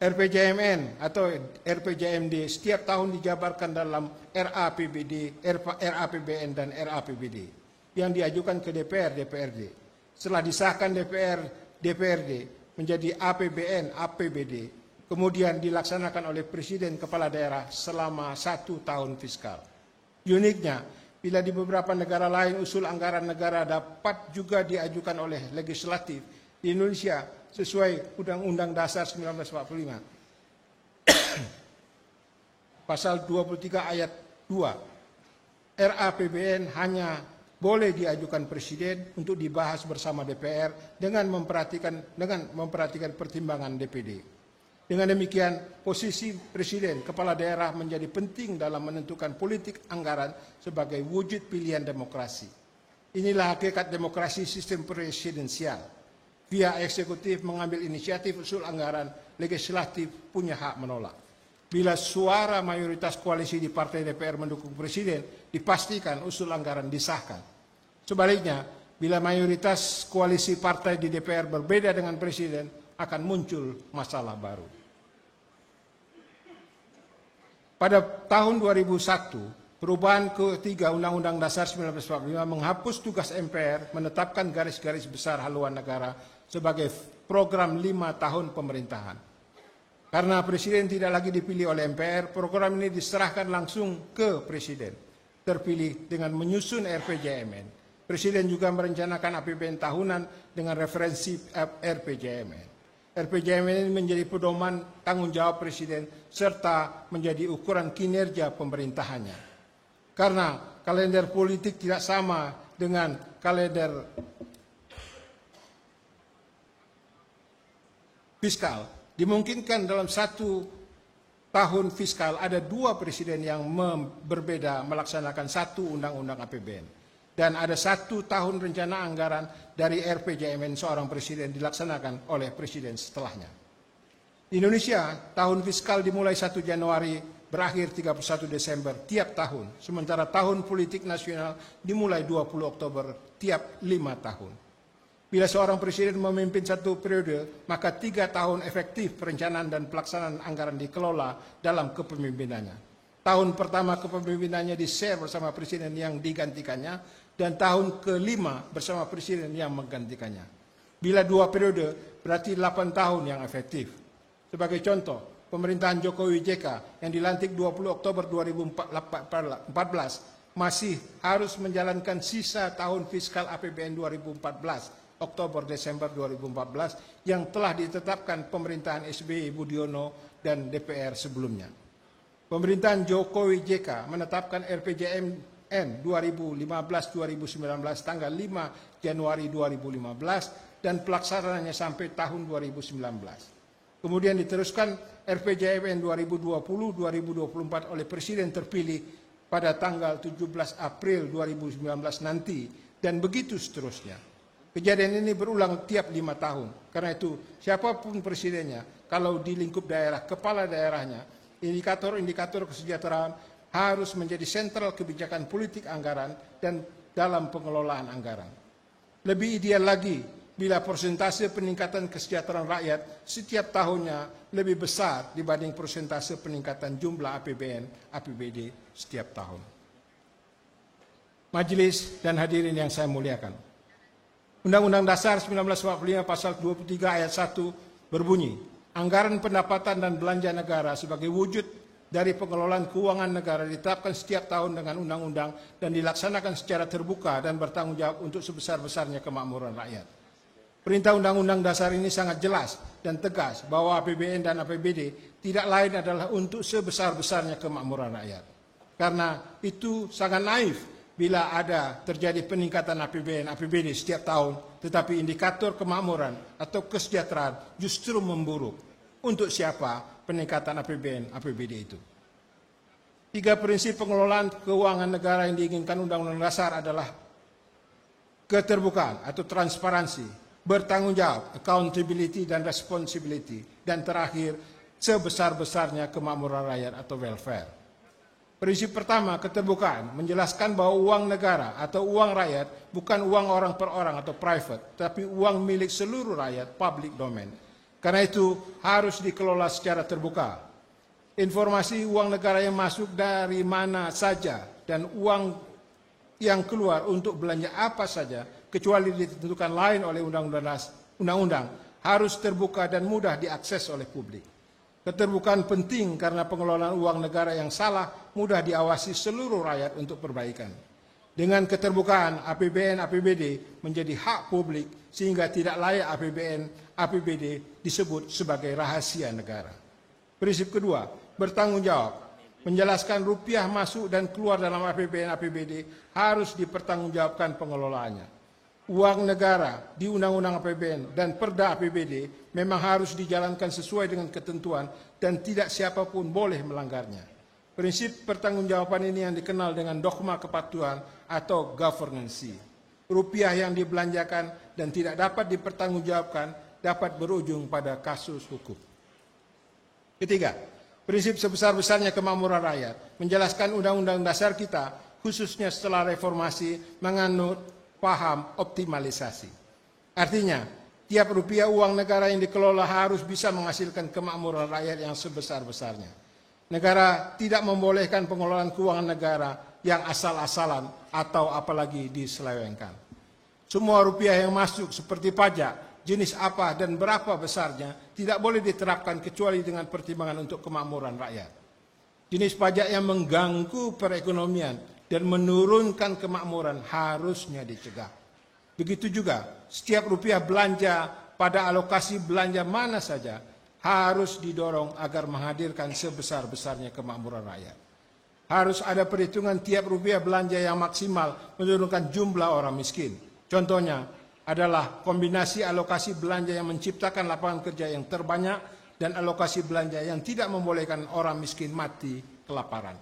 RPJMN atau RPJMD setiap tahun dijabarkan dalam RAPBD, RAPBN, dan RAPBD yang diajukan ke DPR, DPRD. Setelah disahkan DPR, DPRD menjadi APBN, APBD, kemudian dilaksanakan oleh Presiden Kepala Daerah selama 1 tahun fiskal. Uniknya, bila di beberapa negara lain usul anggaran negara dapat juga diajukan oleh legislatif, di Indonesia sesuai Undang-Undang Dasar 1945. Pasal 23 ayat 2. RAPBN hanya boleh diajukan Presiden untuk dibahas bersama DPR dengan memperhatikan pertimbangan DPD. Dengan demikian, posisi Presiden Kepala Daerah menjadi penting dalam menentukan politik anggaran sebagai wujud pilihan demokrasi. Inilah hakikat demokrasi sistem presidensial. Via eksekutif mengambil inisiatif usul anggaran, legislatif punya hak menolak. Bila suara mayoritas koalisi di partai DPR mendukung Presiden, dipastikan usul anggaran disahkan. Sebaliknya, bila mayoritas koalisi partai di DPR berbeda dengan Presiden, akan muncul masalah baru. Pada tahun 2001, perubahan ketiga Undang-Undang Dasar 1945 menghapus tugas MPR menetapkan garis-garis besar haluan negara sebagai program 5 tahun pemerintahan. Karena Presiden tidak lagi dipilih oleh MPR, program ini diserahkan langsung ke Presiden terpilih dengan menyusun RPJMN. Presiden juga merencanakan APBN tahunan dengan referensi RPJMN. RPJMN ini menjadi pedoman tanggung jawab Presiden serta menjadi ukuran kinerja pemerintahannya. Karena kalender politik tidak sama dengan kalender fiskal, dimungkinkan dalam 1 tahun fiskal ada 2 presiden yang berbeda melaksanakan 1 undang-undang APBN. Dan ada 1 tahun rencana anggaran dari RPJMN seorang presiden dilaksanakan oleh presiden setelahnya. Di Indonesia, tahun fiskal dimulai 1 Januari berakhir 31 Desember tiap tahun. Sementara tahun politik nasional dimulai 20 Oktober tiap 5 tahun. Bila seorang presiden memimpin 1 periode, maka 3 tahun efektif perencanaan dan pelaksanaan anggaran dikelola dalam kepemimpinannya. Tahun pertama kepemimpinannya di-share bersama presiden yang digantikannya, dan tahun ke-5 bersama presiden yang menggantikannya. Bila 2 periode, berarti 8 tahun yang efektif. Sebagai contoh, pemerintahan Jokowi JK yang dilantik 20 Oktober 2014 masih harus menjalankan sisa tahun fiskal APBN 2014, Oktober-Desember 2014 yang telah ditetapkan pemerintahan SBY Budiono dan DPR sebelumnya. Pemerintahan Jokowi JK menetapkan RPJMN 2015-2019 tanggal 5 Januari 2015 dan pelaksanaannya sampai tahun 2019. Kemudian diteruskan RPJMN 2020-2024 oleh Presiden terpilih pada tanggal 17 April 2019 nanti dan begitu seterusnya. Kejadian ini berulang tiap 5 tahun. Karena itu, siapapun presidennya, kalau di lingkup daerah, kepala daerahnya, indikator-indikator kesejahteraan harus menjadi sentral kebijakan politik anggaran dan dalam pengelolaan anggaran. Lebih ideal lagi, bila persentase peningkatan kesejahteraan rakyat setiap tahunnya lebih besar dibanding persentase peningkatan jumlah APBN, APBD setiap tahun. Majelis dan hadirin yang saya muliakan. Undang-Undang Dasar 1945 pasal 23 ayat 1 berbunyi, anggaran pendapatan dan belanja negara sebagai wujud dari pengelolaan keuangan negara ditetapkan setiap tahun dengan undang-undang dan dilaksanakan secara terbuka dan bertanggung jawab untuk sebesar-besarnya kemakmuran rakyat. Perintah Undang-Undang Dasar ini sangat jelas dan tegas bahwa APBN dan APBD tidak lain adalah untuk sebesar-besarnya kemakmuran rakyat. Karena itu sangat naif bila ada terjadi peningkatan APBN, APBD setiap tahun, tetapi indikator kemakmuran atau kesejahteraan justru memburuk. Untuk siapa? peningkatan APBN, APBD itu. 3 prinsip pengelolaan keuangan negara yang diinginkan Undang-Undang Dasar adalah keterbukaan atau transparansi, bertanggung jawab, accountability dan responsibility, dan terakhir, sebesar-besarnya kemakmuran rakyat atau welfare. Prinsip pertama, keterbukaan, menjelaskan bahwa uang negara atau uang rakyat bukan uang orang per orang atau private, tapi uang milik seluruh rakyat, public domain. Karena itu harus dikelola secara terbuka. Informasi uang negara yang masuk dari mana saja dan uang yang keluar untuk belanja apa saja, kecuali ditentukan lain oleh undang-undang, harus terbuka dan mudah diakses oleh publik. Keterbukaan penting karena pengelolaan uang negara yang salah mudah diawasi seluruh rakyat untuk perbaikan. Dengan keterbukaan, APBN, APBD menjadi hak publik sehingga tidak layak APBN, APBD disebut sebagai rahasia negara. Prinsip kedua, bertanggung jawab. Menjelaskan rupiah masuk dan keluar dalam APBN, APBD harus dipertanggungjawabkan pengelolaannya. Uang negara di Undang-Undang APBN dan Perda APBD memang harus dijalankan sesuai dengan ketentuan dan tidak siapapun boleh melanggarnya. Prinsip pertanggungjawaban ini yang dikenal dengan dogma kepatuhan atau governance. Rupiah yang dibelanjakan dan tidak dapat dipertanggungjawabkan dapat berujung pada kasus hukum. Ketiga, prinsip sebesar-besarnya kemakmuran rakyat. Menjelaskan Undang-Undang Dasar kita, khususnya setelah reformasi, menganut paham optimalisasi. Artinya, tiap rupiah uang negara yang dikelola harus bisa menghasilkan kemakmuran rakyat yang sebesar-besarnya. Negara tidak membolehkan pengelolaan keuangan negara yang asal-asalan atau apalagi diselewengkan. Semua rupiah yang masuk seperti pajak, jenis apa dan berapa besarnya tidak boleh diterapkan kecuali dengan pertimbangan untuk kemakmuran rakyat. Jenis pajak yang mengganggu perekonomian dan menurunkan kemakmuran harusnya dicegah. Begitu juga setiap rupiah belanja pada alokasi belanja mana saja harus didorong agar menghadirkan sebesar-besarnya kemakmuran rakyat. Harus ada perhitungan tiap rupiah belanja yang maksimal menurunkan jumlah orang miskin. Contohnya adalah kombinasi alokasi belanja yang menciptakan lapangan kerja yang terbanyak dan alokasi belanja yang tidak membolehkan orang miskin mati kelaparan.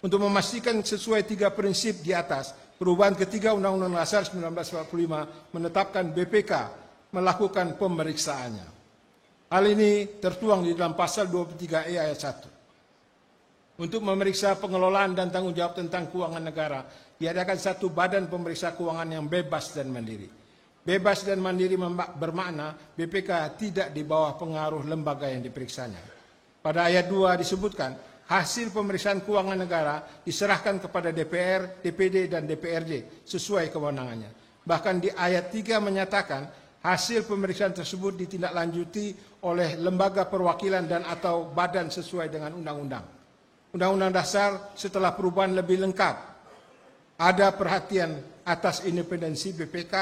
Untuk memastikan sesuai 3 prinsip di atas, perubahan ketiga Undang-Undang Dasar 1945 menetapkan BPK melakukan pemeriksaannya. Hal ini tertuang di dalam pasal 23E ayat 1. Untuk memeriksa pengelolaan dan tanggung jawab tentang keuangan negara, diadakan satu badan pemeriksa keuangan yang bebas dan mandiri. Bebas dan mandiri bermakna BPK tidak di bawah pengaruh lembaga yang diperiksanya. Pada ayat 2 disebutkan, hasil pemeriksaan keuangan negara diserahkan kepada DPR, DPD, dan DPRD sesuai kewenangannya. Bahkan di ayat 3 menyatakan hasil pemeriksaan tersebut ditindaklanjuti oleh lembaga perwakilan dan atau badan sesuai dengan undang-undang. Undang-Undang Dasar setelah perubahan lebih lengkap. Ada perhatian atas independensi BPK,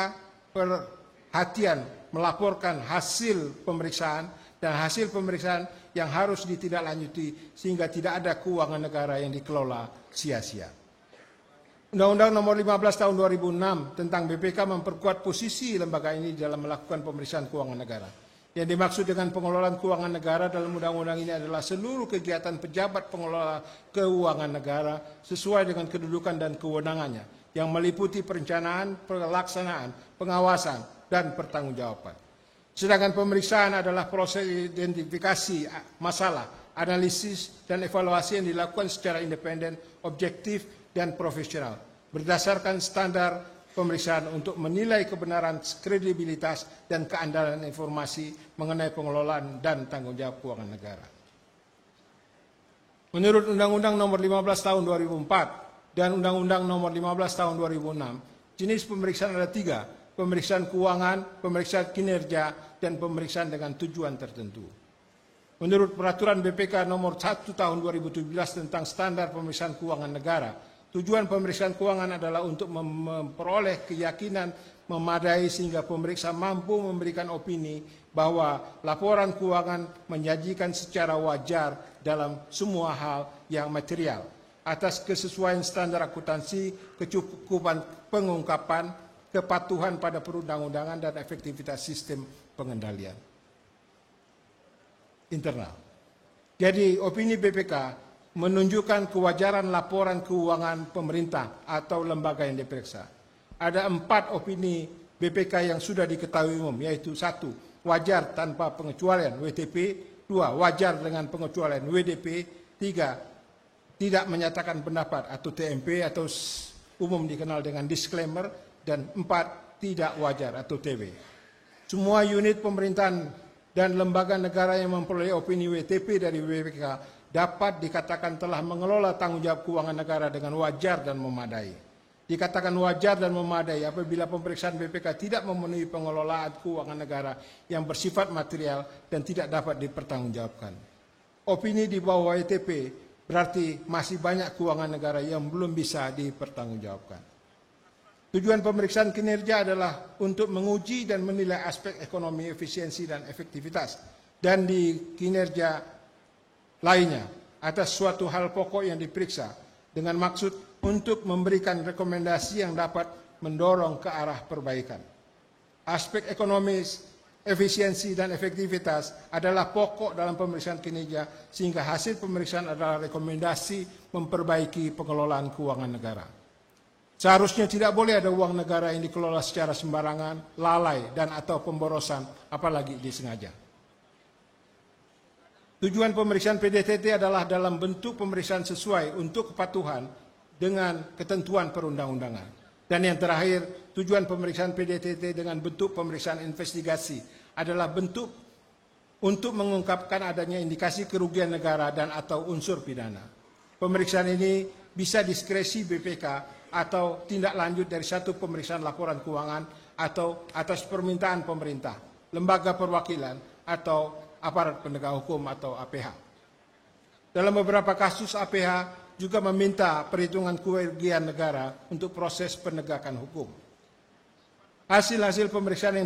perhatian melaporkan hasil pemeriksaan dan hasil pemeriksaan yang harus ditindaklanjuti sehingga tidak ada keuangan negara yang dikelola sia-sia. Undang-Undang Nomor 15 Tahun 2006 tentang BPK memperkuat posisi lembaga ini dalam melakukan pemeriksaan keuangan negara. Yang dimaksud dengan pengelolaan keuangan negara dalam undang-undang ini adalah seluruh kegiatan pejabat pengelola keuangan negara sesuai dengan kedudukan dan kewenangannya yang meliputi perencanaan, pelaksanaan, pengawasan, dan pertanggungjawaban. Sedangkan pemeriksaan adalah proses identifikasi masalah, analisis, dan evaluasi yang dilakukan secara independen, objektif, dan profesional. Berdasarkan standar pemeriksaan untuk menilai kebenaran, kredibilitas, dan keandalan informasi mengenai pengelolaan dan tanggung jawab keuangan negara. Menurut Undang-Undang Nomor 15 Tahun 2004 dan Undang-Undang Nomor 15 Tahun 2006, jenis pemeriksaan ada 3. Pemeriksaan keuangan, pemeriksaan kinerja, dan pemeriksaan dengan tujuan tertentu. Menurut Peraturan BPK Nomor 1 Tahun 2017 tentang Standar Pemeriksaan Keuangan Negara, tujuan pemeriksaan keuangan adalah untuk memperoleh keyakinan memadai sehingga pemeriksa mampu memberikan opini bahwa laporan keuangan menyajikan secara wajar dalam semua hal yang material atas kesesuaian standar akuntansi, kecukupan pengungkapan, kepatuhan pada perundang-undangan dan efektivitas sistem pengendalian internal. Jadi opini BPK menunjukkan kewajaran laporan keuangan pemerintah atau lembaga yang diperiksa. Ada 4 opini BPK yang sudah diketahui umum, yaitu 1. Wajar tanpa pengecualian WTP, 2. Wajar dengan pengecualian WDP, 3. Tidak menyatakan pendapat atau TMP atau umum dikenal dengan disclaimer, dan 4. Tidak wajar atau TW. Semua unit pemerintahan dan lembaga negara yang memperoleh opini WTP dari BPK dapat dikatakan telah mengelola tanggung jawab keuangan negara dengan wajar dan memadai. Dikatakan wajar dan memadai apabila pemeriksaan BPK tidak memenuhi pengelolaan keuangan negara yang bersifat material dan tidak dapat dipertanggungjawabkan. Opini di bawah WTP berarti masih banyak keuangan negara yang belum bisa dipertanggungjawabkan. Tujuan pemeriksaan kinerja adalah untuk menguji dan menilai aspek ekonomi, efisiensi, dan efektivitas dan di kinerja lainnya atas suatu hal pokok yang diperiksa dengan maksud untuk memberikan rekomendasi yang dapat mendorong ke arah perbaikan. Aspek ekonomis, efisiensi, dan efektivitas adalah pokok dalam pemeriksaan kinerja sehingga hasil pemeriksaan adalah rekomendasi memperbaiki pengelolaan keuangan negara. Seharusnya tidak boleh ada uang negara yang dikelola secara sembarangan, lalai, dan atau pemborosan, apalagi disengaja. Tujuan pemeriksaan PDTT adalah dalam bentuk pemeriksaan sesuai untuk kepatuhan dengan ketentuan perundang-undangan. Dan yang terakhir, tujuan pemeriksaan PDTT dengan bentuk pemeriksaan investigasi adalah bentuk untuk mengungkapkan adanya indikasi kerugian negara dan atau unsur pidana. Pemeriksaan ini bisa diskresi BPK atau tindak lanjut dari satu pemeriksaan laporan keuangan atau atas permintaan pemerintah, lembaga perwakilan, atau aparat penegak hukum atau APH. Dalam beberapa kasus APH juga meminta perhitungan kerugian negara untuk proses penegakan hukum. Hasil-hasil pemeriksaan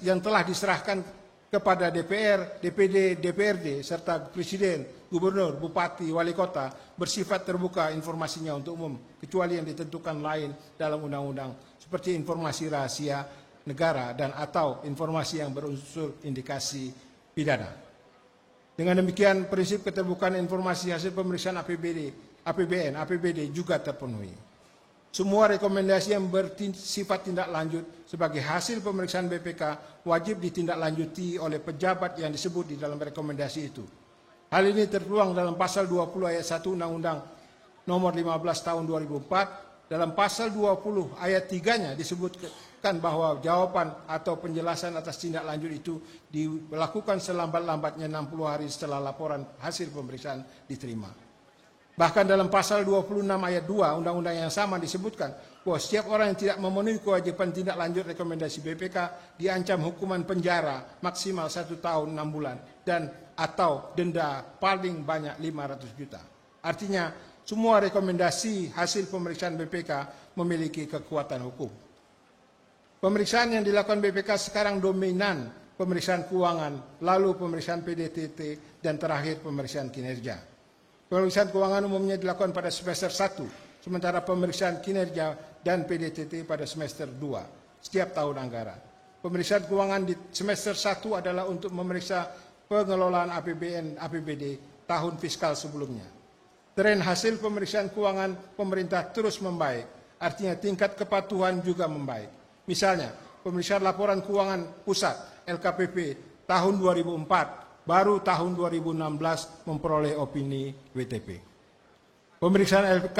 yang telah diserahkan kepada DPR, DPD, DPRD, serta Presiden, Gubernur, Bupati, Wali Kota bersifat terbuka informasinya untuk umum, kecuali yang ditentukan lain dalam undang-undang, seperti informasi rahasia negara dan atau informasi yang berunsur indikasi pidana. Dengan demikian, prinsip keterbukaan informasi hasil pemeriksaan APBN, APBD juga terpenuhi. Semua rekomendasi yang bersifat tindak lanjut sebagai hasil pemeriksaan BPK wajib ditindaklanjuti oleh pejabat yang disebut di dalam rekomendasi itu. Hal ini tertuang dalam pasal 20 ayat 1 Undang-Undang nomor 15 tahun 2004. Dalam pasal 20 ayat 3-nya disebutkan bahwa jawaban atau penjelasan atas tindak lanjut itu dilakukan selambat-lambatnya 60 hari setelah laporan hasil pemeriksaan diterima. Bahkan dalam pasal 26 ayat 2 undang-undang yang sama disebutkan bahwa setiap orang yang tidak memenuhi kewajiban tindak lanjut rekomendasi BPK diancam hukuman penjara maksimal 1 tahun 6 bulan dan atau denda paling banyak 500 juta. Artinya semua rekomendasi hasil pemeriksaan BPK memiliki kekuatan hukum. Pemeriksaan yang dilakukan BPK sekarang dominan pemeriksaan keuangan, lalu pemeriksaan PDTT, dan terakhir pemeriksaan kinerja. Pemeriksaan keuangan umumnya dilakukan pada semester 1, sementara pemeriksaan kinerja dan PDTT pada semester 2, setiap tahun anggaran. Pemeriksaan keuangan di semester 1 adalah untuk memeriksa pengelolaan APBN, APBD tahun fiskal sebelumnya. Tren hasil pemeriksaan keuangan pemerintah terus membaik, artinya tingkat kepatuhan juga membaik. Misalnya, pemeriksaan laporan keuangan pusat, LKPP, tahun 2004, baru tahun 2016 memperoleh opini WTP. Pemeriksaan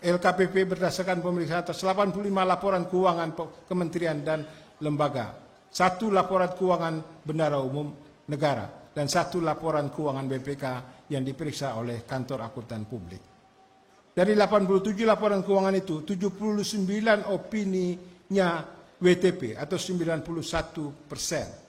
LKPP berdasarkan pemeriksaan atas 85 laporan keuangan kementerian dan lembaga, 1 laporan keuangan bendara umum negara, dan 1 laporan keuangan BPK yang diperiksa oleh kantor akuntan publik. Dari 87 laporan keuangan itu, 79 opininya WTP atau 91%.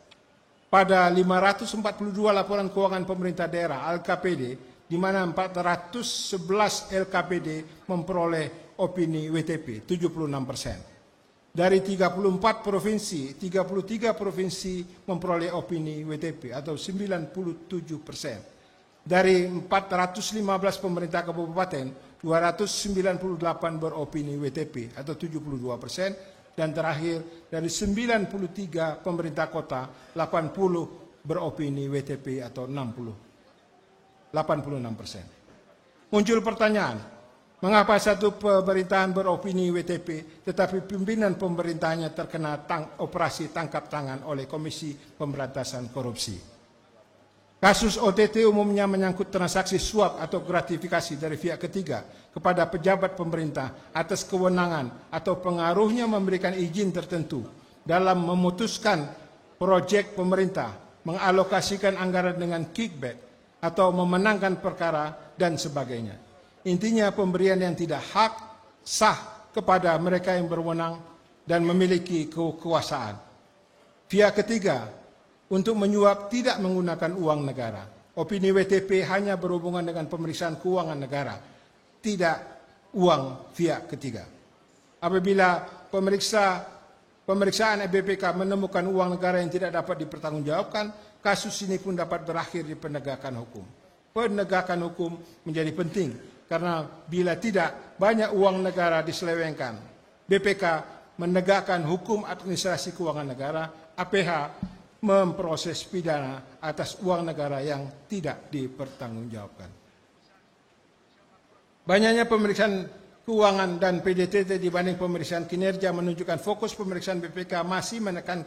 Pada 542 laporan keuangan pemerintah daerah LKPD, di mana 411 LKPD memperoleh opini WTP, 76%. Dari 34 provinsi, 33 provinsi memperoleh opini WTP atau 97%. Dari 415 pemerintah kabupaten, 298 beropini WTP atau 72%. Dan terakhir, dari 93 pemerintah kota, 80 beropini WTP atau 60%. 86%. Muncul pertanyaan, mengapa satu pemerintahan beropini WTP tetapi pimpinan pemerintahnya terkena operasi tangkap tangan oleh Komisi Pemberantasan Korupsi? Kasus OTT umumnya menyangkut transaksi suap atau gratifikasi dari pihak ketiga kepada pejabat pemerintah atas kewenangan atau pengaruhnya memberikan izin tertentu dalam memutuskan proyek pemerintah, mengalokasikan anggaran dengan kickback atau memenangkan perkara dan sebagainya. Intinya pemberian yang tidak hak sah kepada mereka yang berwenang dan memiliki kekuasaan. Pihak ketiga untuk menyuap tidak menggunakan uang negara. Opini WTP hanya berhubungan dengan pemeriksaan keuangan negara, tidak uang pihak ketiga. Apabila pemeriksaan BPK menemukan uang negara yang tidak dapat dipertanggungjawabkan, kasus ini pun dapat berakhir di penegakan hukum. Penegakan hukum menjadi penting karena bila tidak banyak uang negara diselewengkan, BPK menegakkan hukum administrasi keuangan negara, APH memproses pidana atas uang negara yang tidak dipertanggungjawabkan. Banyaknya pemeriksaan keuangan dan PDTT dibanding pemeriksaan kinerja menunjukkan fokus pemeriksaan BPK masih menekan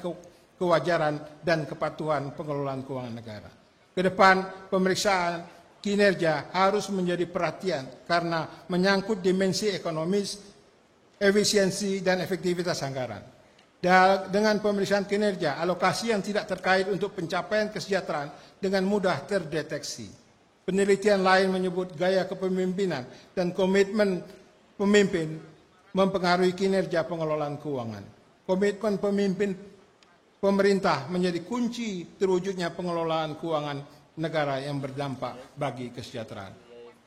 kewajaran dan kepatuhan pengelolaan keuangan negara. Kedepan pemeriksaan kinerja harus menjadi perhatian karena menyangkut dimensi ekonomis, efisiensi dan efektivitas anggaran. Dengan pemeriksaan kinerja, alokasi yang tidak terkait untuk pencapaian kesejahteraan dengan mudah terdeteksi. Penelitian lain menyebut gaya kepemimpinan dan komitmen pemimpin mempengaruhi kinerja pengelolaan keuangan. Komitmen pemimpin pemerintah menjadi kunci terwujudnya pengelolaan keuangan negara yang berdampak bagi kesejahteraan.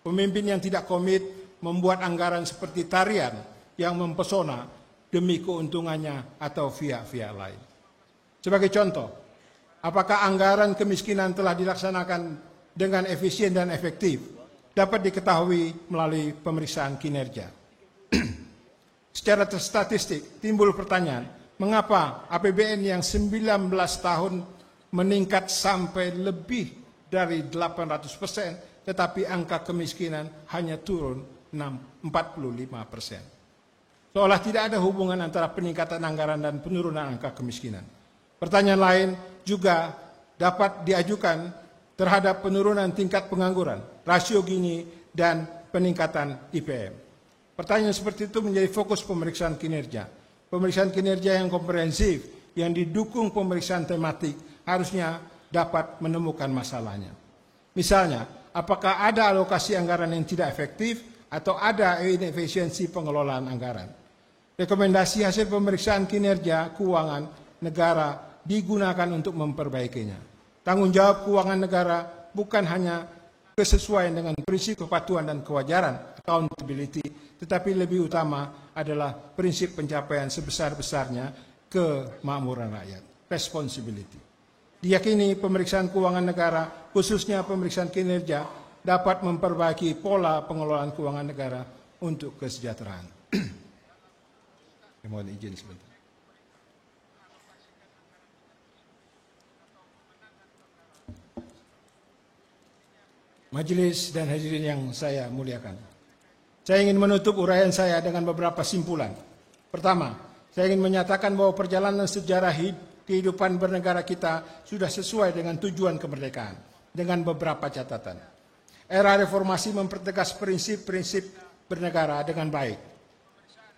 Pemimpin yang tidak komit membuat anggaran seperti tarian yang mempesona demi keuntungannya atau via-via lain. Sebagai contoh, apakah anggaran kemiskinan telah dilaksanakan dengan efisien dan efektif dapat diketahui melalui pemeriksaan kinerja. Secara statistik timbul pertanyaan, mengapa APBN yang 19 tahun meningkat sampai lebih dari 800%, tetapi angka kemiskinan hanya turun 45%. Seolah tidak ada hubungan antara peningkatan anggaran dan penurunan angka kemiskinan. Pertanyaan lain juga dapat diajukan terhadap penurunan tingkat pengangguran, rasio Gini, dan peningkatan IPM. Pertanyaan seperti itu menjadi fokus pemeriksaan kinerja. Pemeriksaan kinerja yang komprehensif, yang didukung pemeriksaan tematik, harusnya dapat menemukan masalahnya. Misalnya, apakah ada alokasi anggaran yang tidak efektif atau ada inefisiensi pengelolaan anggaran. Rekomendasi hasil pemeriksaan kinerja keuangan negara digunakan untuk memperbaikinya. Tanggung jawab keuangan negara bukan hanya kesesuaian dengan prinsip kepatuhan dan kewajaran, accountability, tetapi lebih utama adalah prinsip pencapaian sebesar-besarnya kemakmuran rakyat, responsibility. Diyakini pemeriksaan keuangan negara, khususnya pemeriksaan kinerja, dapat memperbaiki pola pengelolaan keuangan negara untuk kesejahteraan. Mohon izin sebentar. Majelis dan hadirin yang saya muliakan. Saya ingin menutup uraian saya dengan beberapa simpulan. Pertama, saya ingin menyatakan bahwa perjalanan sejarah kehidupan bernegara kita sudah sesuai dengan tujuan kemerdekaan, dengan beberapa catatan. Era reformasi mempertegas prinsip-prinsip bernegara dengan baik.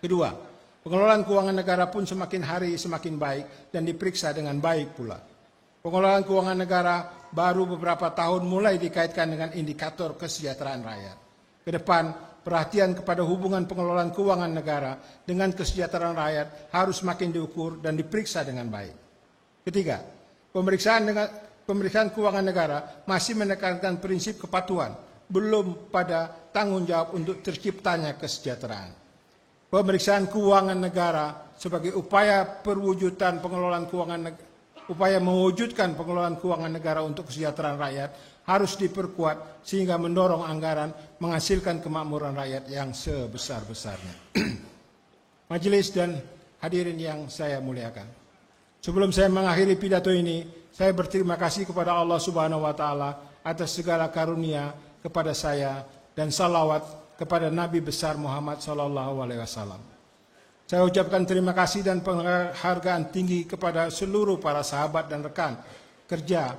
Kedua, pengelolaan keuangan negara pun semakin hari semakin baik dan diperiksa dengan baik pula. Pengelolaan keuangan negara baru beberapa tahun mulai dikaitkan dengan indikator kesejahteraan rakyat. Kedepan, perhatian kepada hubungan pengelolaan keuangan negara dengan kesejahteraan rakyat harus makin diukur dan diperiksa dengan baik. Ketiga, pemeriksaan keuangan negara masih menekankan prinsip kepatuhan, belum pada tanggung jawab untuk terciptanya kesejahteraan. Pemeriksaan keuangan negara sebagai upaya mewujudkan pengelolaan keuangan negara untuk kesejahteraan rakyat harus diperkuat sehingga mendorong anggaran menghasilkan kemakmuran rakyat yang sebesar-besarnya. Majelis dan hadirin yang saya muliakan. Sebelum saya mengakhiri pidato ini, saya berterima kasih kepada Allah Subhanahu wa taala atas segala karunia kepada saya dan salawat kepada Nabi besar Muhammad SAW. Saya ucapkan terima kasih dan penghargaan tinggi kepada seluruh para sahabat dan rekan kerja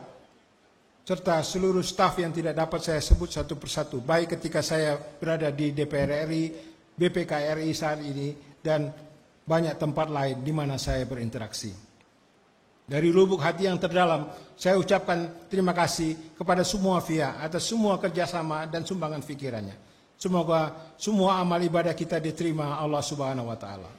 serta seluruh staf yang tidak dapat saya sebut satu persatu, baik ketika saya berada di DPR RI, BPK RI saat ini, dan banyak tempat lain di mana saya berinteraksi. Dari lubuk hati yang terdalam, saya ucapkan terima kasih kepada semua pihak atas semua kerjasama dan sumbangan pikirannya. Semoga semua amal ibadah kita diterima Allah Subhanahu wa Ta'ala.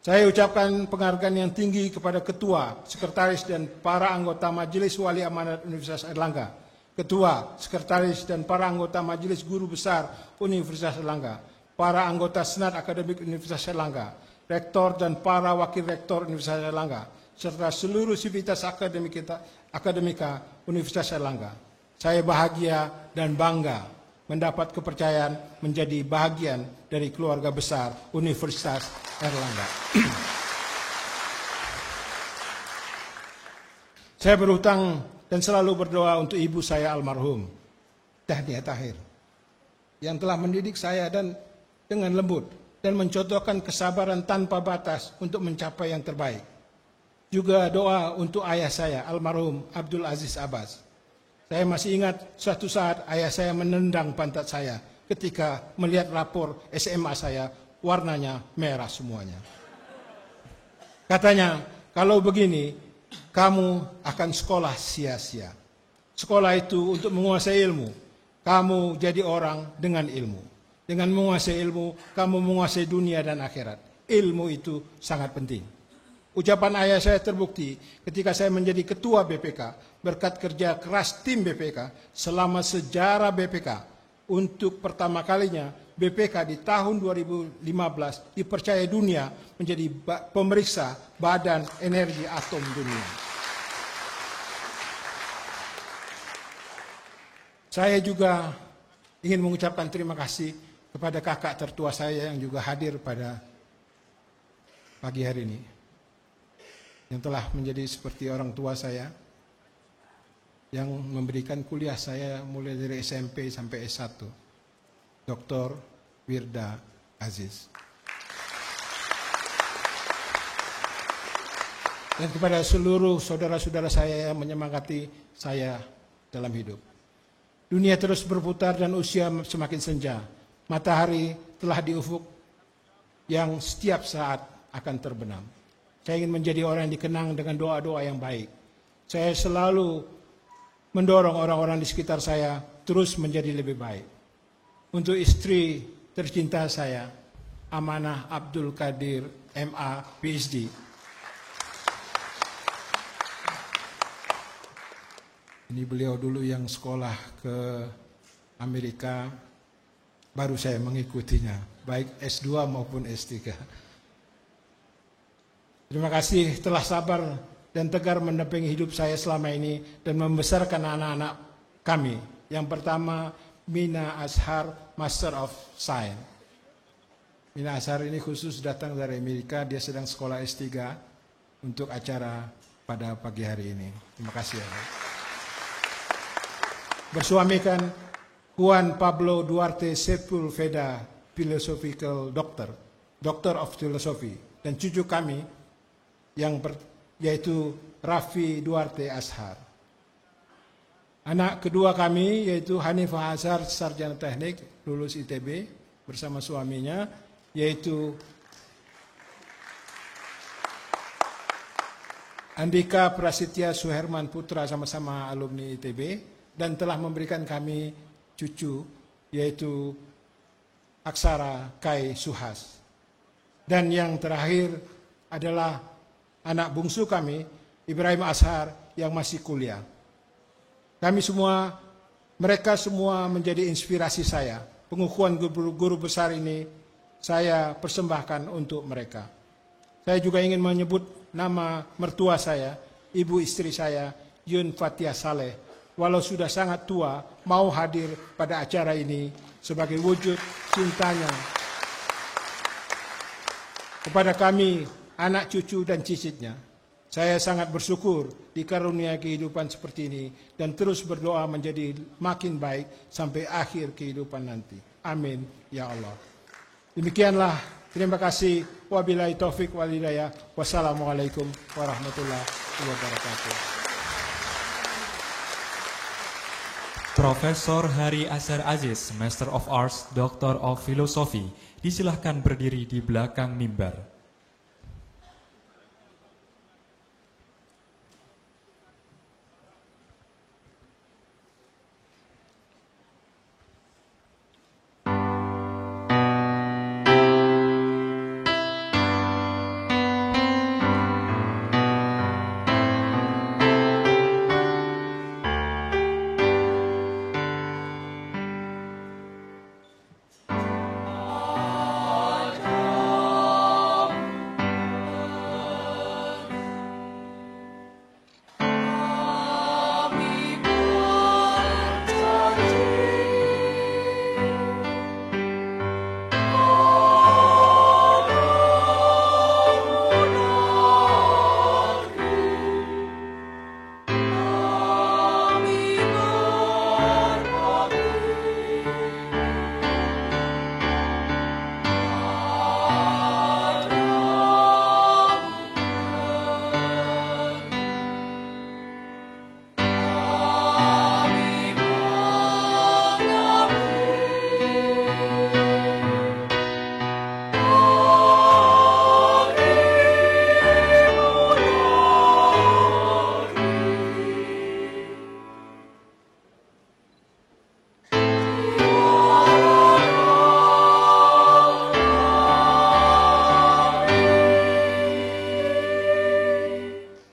Saya ucapkan penghargaan yang tinggi kepada Ketua, Sekretaris, dan para anggota Majelis Wali Amanat Universitas Airlangga, Ketua, Sekretaris, dan para anggota Majelis Guru Besar Universitas Airlangga, para anggota Senat Akademik Universitas Airlangga, Rektor dan para Wakil Rektor Universitas Airlangga, serta seluruh sivitas akademika Universitas Airlangga. Saya bahagia dan bangga mendapat kepercayaan menjadi bagian dari keluarga besar Universitas Airlangga. Saya berhutang dan selalu berdoa untuk ibu saya almarhum, Tahniah Tahir, yang telah mendidik saya dan dengan lembut dan mencontohkan kesabaran tanpa batas untuk mencapai yang terbaik. Juga doa untuk ayah saya almarhum Abdul Aziz Abbas. Saya masih ingat suatu saat ayah saya menendang pantat saya ketika melihat rapor SMA saya warnanya merah semuanya. Katanya, kalau begini kamu akan sekolah sia-sia. Sekolah itu untuk menguasai ilmu. Kamu jadi orang dengan ilmu. Dengan menguasai ilmu, kamu menguasai dunia dan akhirat. Ilmu itu sangat penting. Ucapan ayah saya terbukti ketika saya menjadi ketua BPK berkat kerja keras tim BPK selama sejarah BPK. Untuk pertama kalinya BPK di tahun 2015 dipercaya dunia menjadi pemeriksa Badan Energi Atom Dunia. Saya juga ingin mengucapkan terima kasih kepada kakak tertua saya yang juga hadir pada pagi hari ini, yang telah menjadi seperti orang tua saya, yang memberikan kuliah saya mulai dari SMP sampai S1, Dr. Wirda Aziz. Dan kepada seluruh saudara-saudara saya yang menyemangati saya dalam hidup. Dunia terus berputar dan usia semakin senja. Matahari telah di ufuk yang setiap saat akan terbenam. Saya ingin menjadi orang yang dikenang dengan doa-doa yang baik. Saya selalu mendorong orang-orang di sekitar saya terus menjadi lebih baik. Untuk istri tercinta saya, Amanah Abdul Qadir, MA, PhD. Ini beliau dulu yang sekolah ke Amerika, baru saya mengikutinya, baik S2 maupun S3. Terima kasih telah sabar dan tegar mendampingi hidup saya selama ini dan membesarkan anak-anak kami. Yang pertama, Mina Azhar, Master of Science. Mina Azhar ini khusus datang dari Amerika, dia sedang sekolah S3 untuk acara pada pagi hari ini. Terima kasih. Bersuamikan Juan Pablo Duarte Sepulveda, Philosophical Doctor of Philosophy, dan cucu kami yaitu Raffi Duarte Azhar. Anak kedua kami yaitu Hanifah Azhar, sarjana teknik, lulus ITB bersama suaminya, yaitu Andika Prasetya Suherman Putra, sama-sama alumni ITB, dan telah memberikan kami cucu yaitu Aksara Kai Suhas. Dan yang terakhir adalah anak bungsu kami, Ibrahim Azhar, yang masih kuliah. Mereka semua menjadi inspirasi saya. Pengukuhan guru besar ini saya persembahkan untuk mereka. Saya juga ingin menyebut nama mertua saya, ibu istri saya, Yun Fatia Saleh. Walau sudah sangat tua, mau hadir pada acara ini sebagai wujud cintanya kepada kami, anak cucu dan cicitnya. Saya sangat bersyukur dikarunia kehidupan seperti ini dan terus berdoa menjadi makin baik sampai akhir kehidupan nanti. Amin ya Allah. Demikianlah, terima kasih. Wabillahi taufik wal hidayah. Wassalamualaikum warahmatullahi wabarakatuh. Profesor Hari Azhar Aziz, Master of Arts, Doctor of Philosophy, disilahkan berdiri di belakang mimbar.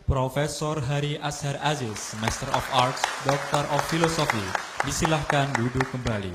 Profesor Hari Azhar Aziz, Master of Arts, Doctor of Philosophy, disilahkan duduk kembali.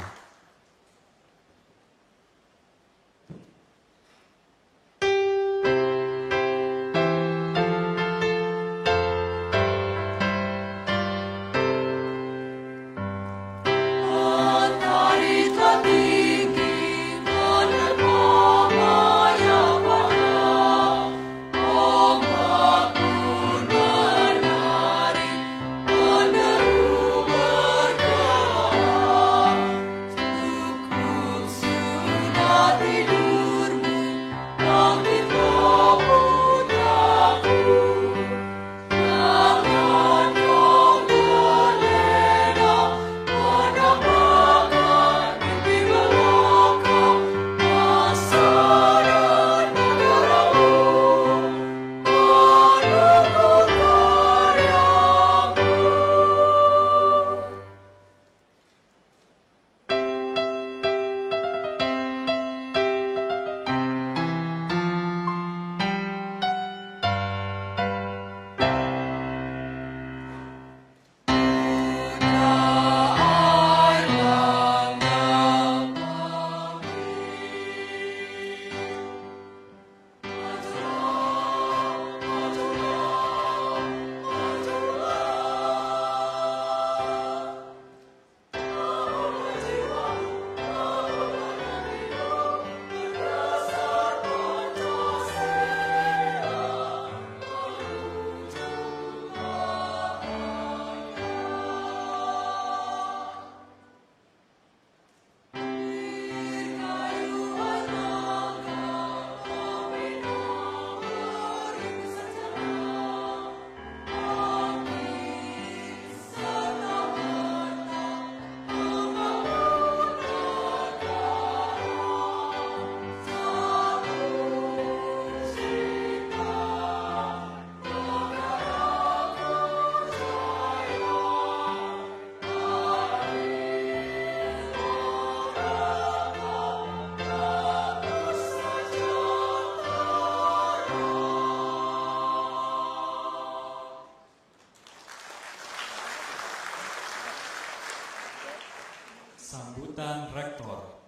Sambutan Rektor.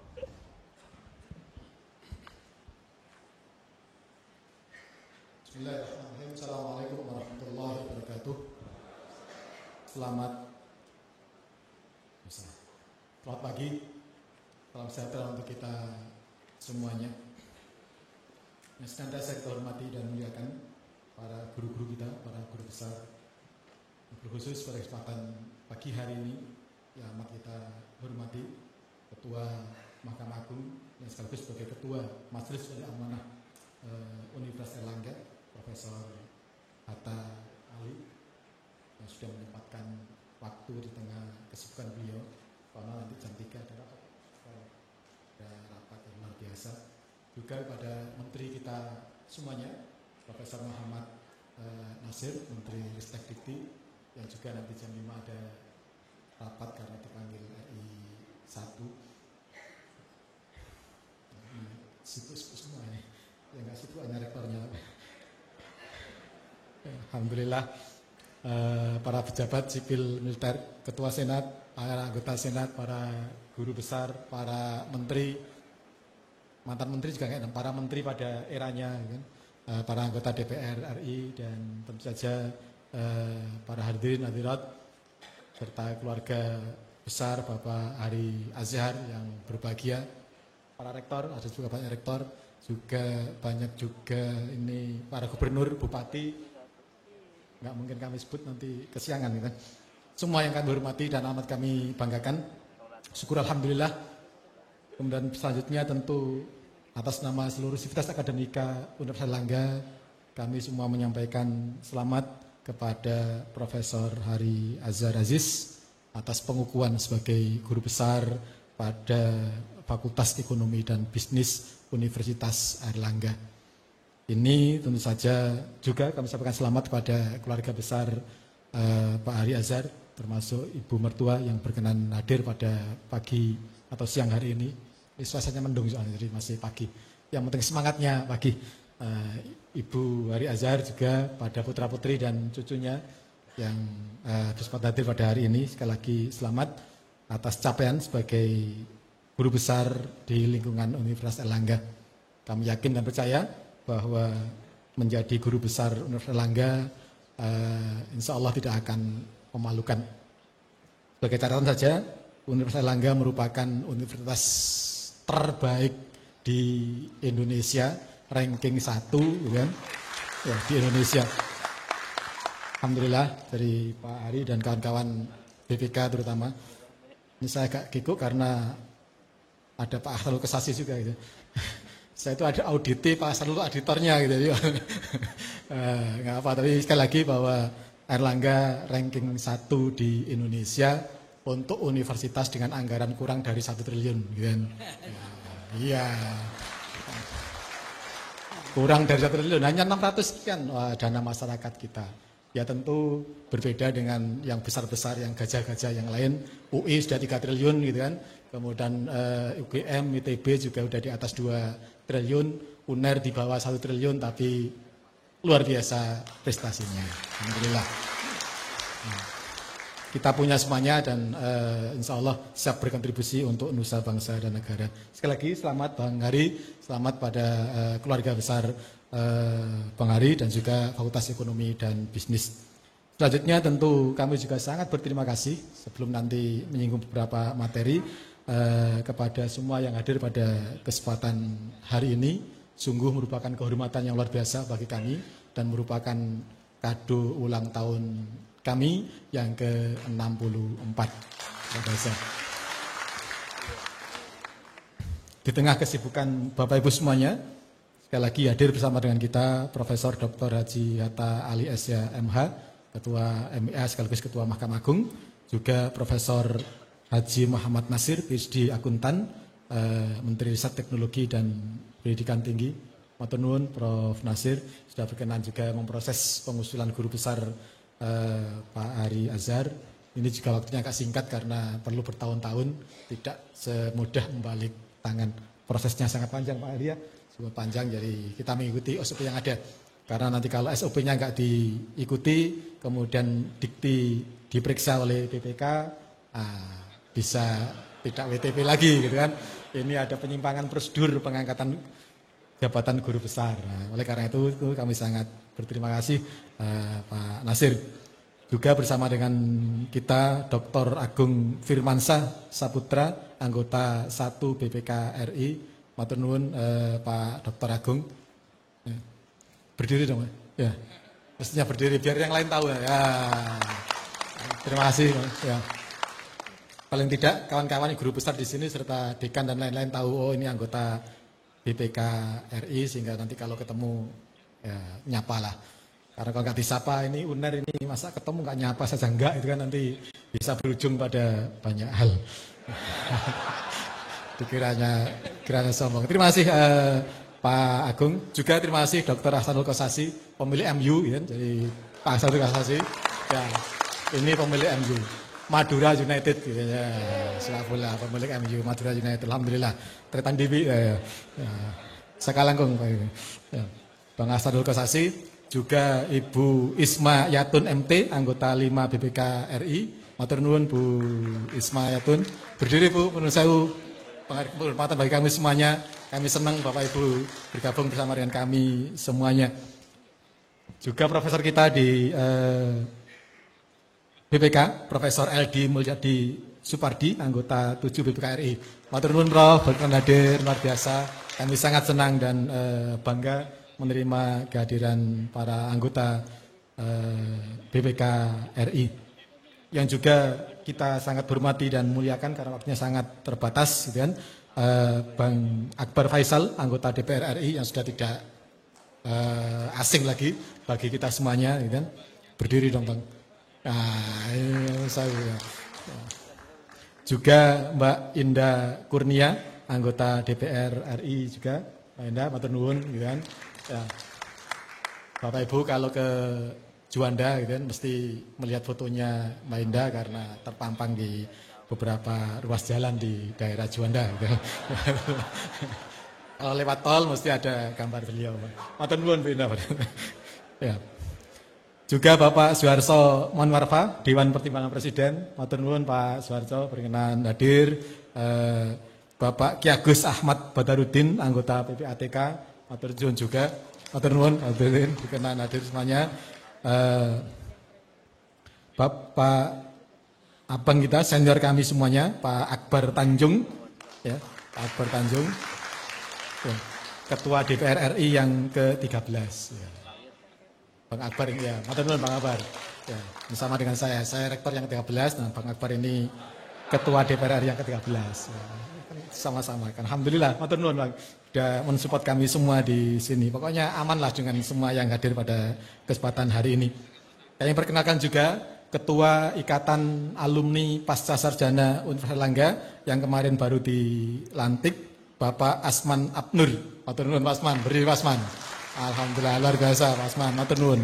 Bismillahirrahmanirrahim. Assalamualaikum warahmatullahi wabarakatuh. Selamat pagi. Salam sejahtera untuk kita semuanya. Yang senantiasa kita hormati dan muliakan para guru-guru kita, para guru besar, berkhusus pada kesempatan pagi hari ini yang amat kita hormati, Ketua Mahkamah Agung yang sekaligus sebagai Ketua Majelis Wali Amanah Universitas Airlangga, Profesor Hatta Ali, yang sudah menyempatkan waktu di tengah kesibukan beliau, karena nanti jam 3 ada rapat yang luar biasa. Juga kepada Menteri kita semuanya, Profesor Muhammad Nasir, Menteri Ristek Dikti, yang juga nanti jam 5 ada rapat karena dipanggil RI 1. Sibuk-sibuk semua ini, yang nggak sibuk hanya rektornya. Alhamdulillah, para pejabat sipil militer, ketua senat, para anggota senat, para guru besar, para menteri, mantan menteri juga kan, para menteri pada eranya, kan? Para anggota DPR RI, dan tentu saja para hadirin hadirat serta keluarga besar Bapak Hari Azhar yang berbahagia, para rektor, ada juga banyak rektor, juga banyak juga ini para gubernur, bupati, nggak mungkin kami sebut nanti kesiangan gitu. Semua yang kami hormati dan amat kami banggakan. Syukur alhamdulillah. Kemudian selanjutnya tentu atas nama seluruh sivitas akademika Universitas Airlangga, kami semua menyampaikan selamat kepada Profesor Hari Azhar Aziz atas pengukuhan sebagai guru besar pada Fakultas Ekonomi dan Bisnis Universitas Airlangga. Ini tentu saja juga kami sampaikan selamat kepada keluarga besar Pak Hari Azhar, termasuk Ibu mertua yang berkenan hadir pada pagi atau siang hari ini. Ini suasananya mendung soalnya, jadi masih pagi. Yang penting semangatnya pagi. Ibu Hari Azhar juga pada putra-putri dan cucunya yang bersempat hadir pada hari ini. Sekali lagi selamat atas capaian sebagai guru besar di lingkungan Universitas Airlangga. Kami yakin dan percaya bahwa menjadi guru besar Universitas Airlangga insya Allah tidak akan memalukan. Sebagai catatan saja, Universitas Airlangga merupakan universitas terbaik di Indonesia, ranking 1 kan? Ya, di Indonesia. Alhamdulillah dari Pak Hari dan kawan-kawan BPK terutama. Ini saya agak kikuk karena ada Pak Ahsanul Kesasi juga gitu. Saya itu ada auditi, Pak Ahsanul auditornya gitu. Nggak apa, tapi sekali lagi bahwa Airlangga ranking 1 di Indonesia untuk universitas dengan anggaran kurang dari 1 triliun gitu kan. Iya. Kurang dari 1 triliun, hanya 600 sekian dana masyarakat kita. Ya tentu berbeda dengan yang besar-besar, yang gajah-gajah yang lain. UI sudah 3 triliun gitu kan. Kemudian UGM, ITB juga sudah di atas 2 triliun. UNER di bawah 1 triliun, tapi luar biasa prestasinya. Alhamdulillah. Kita punya semuanya dan insya Allah siap berkontribusi untuk nusa bangsa dan negara. Sekali lagi selamat Bang Hari, selamat pada keluarga besar Bang Hari dan juga Fakultas Ekonomi dan Bisnis. Selanjutnya tentu kami juga sangat berterima kasih sebelum nanti menyinggung beberapa materi kepada semua yang hadir pada kesempatan hari ini. Sungguh merupakan kehormatan yang luar biasa bagi kami dan merupakan kado ulang tahun kami yang ke-64. Di tengah kesibukan Bapak Ibu semuanya, sekali lagi hadir bersama dengan kita Profesor Dr. Haji Hatta Ali SH MH, Ketua MIA sekaligus Ketua Mahkamah Agung, juga Profesor Haji Muhammad Nasir, PhD Akuntan, Menteri Riset Teknologi dan Pendidikan Tinggi. Matur nuwun Prof. Nasir sudah berkenan juga memproses pengusulan guru besar Pak Hari Azhar. Ini juga waktunya agak singkat karena perlu bertahun-tahun, tidak semudah membalik tangan. Prosesnya sangat panjang Pak Hari ya, cukup panjang, jadi kita mengikuti SOP yang ada. Karena nanti kalau SOP-nya nggak diikuti, kemudian dikti diperiksa oleh BPK, bisa tidak WTP lagi gitu kan. Ini ada penyimpangan prosedur pengangkatan jabatan guru besar. Oleh karena itu kami sangat berterima kasih Pak Nasir. Juga bersama dengan kita Dr. Agung Firmansyah Saputra, anggota 1 BPK RI. Matur nuwun Pak Dr. Agung. Berdiri dong ya. Mestinya berdiri biar yang lain tahu ya. Terima kasih ya. Paling tidak kawan-kawan guru besar di sini serta dekan dan lain-lain tahu oh ini anggota BPK RI sehingga nanti kalau ketemu ya nyapa lah. Karena kalau nggak disapa ini UNER ini masa ketemu nggak nyapa saja enggak itu kan nanti bisa berujung pada banyak hal. Dikiranya sombong. Terima kasih Pak Agung. Juga terima kasih Dr. Ahsanul Kosasi, pemilik MU ya. Jadi Pak Ahsanul Kosasi ya ini pemilik MU. Madura United gitu ya. Sepak bola pemilik MU Madura United. Alhamdulillah. Tretan Dewi ya. Sakalangkung Pak. Ya. Bang Ahsanul Kosasi, juga Ibu Isma Yatun MT, anggota 5 BPK RI. Matur nuwun Bu Isma Yatun. Berdiri Bu, menurut saya penghormatan bagi kami semuanya. Kami senang Bapak Ibu bergabung bersama dengan kami semuanya. Juga profesor kita di BPK, Profesor LD Mulyadi Supardi, anggota 7 BPK RI. Matur nuwun Prof, berkenan hadir, luar biasa. Kami sangat senang dan bangga menerima kehadiran para anggota BPK RI. Yang juga kita sangat hormati dan muliakan karena waktunya sangat terbatas, gitu kan. Bang Akbar Faisal, anggota DPR RI yang sudah tidak asing lagi bagi kita semuanya, gitu kan. Berdiri dong Bang. Nah, ini saya. Juga Mbak Indah Kurnia, anggota DPR RI juga. Mbak Indah, matur nuwun, gitu kan. Ya. Bapak Ibu kalau ke Juanda, gitu kan, mesti melihat fotonya Mbak Indah karena terpampang di beberapa ruas jalan di daerah Juanda. Gitu. Kalau lewat tol mesti ada gambar beliau. Matur nuwun Mbak Indah. Ya. Juga Bapak Suharso Monwarfa, Dewan Pertimbangan Presiden. Matur nuwun Pak Suharso berkenan hadir. Bapak Ki Agus Ahmad Badarudin, anggota PPATK. Matur nuwun juga. Matur nuwun hadirin berkenan hadir semuanya. Bapak abang kita senior kami semuanya, Pak Akbar Tanjung, ya, Pak Akbar Tanjung, ya, Ketua DPR RI yang ke-13. Ya. Bang Akbar ini ya, matur nuwun Bang Akbar. Ya, bersama dengan saya rektor yang ke-13, nah Bang Akbar ini Ketua DPR RI yang ke-13. Ya, sama-sama kan. Alhamdulillah, matur nuwun Bang. Sudah mensupport kami semua di sini. Pokoknya amanlah dengan semua yang hadir pada kesempatan hari ini. Kami perkenalkan juga Ketua Ikatan Alumni Pasca Sarjana Universitas Airlangga yang kemarin baru dilantik, Bapak Asman Abnur. Matur nuwun Pak Asman, berdiri Pak Asman. Alhamdulillah luar biasa Pak Asman, matur nuwun.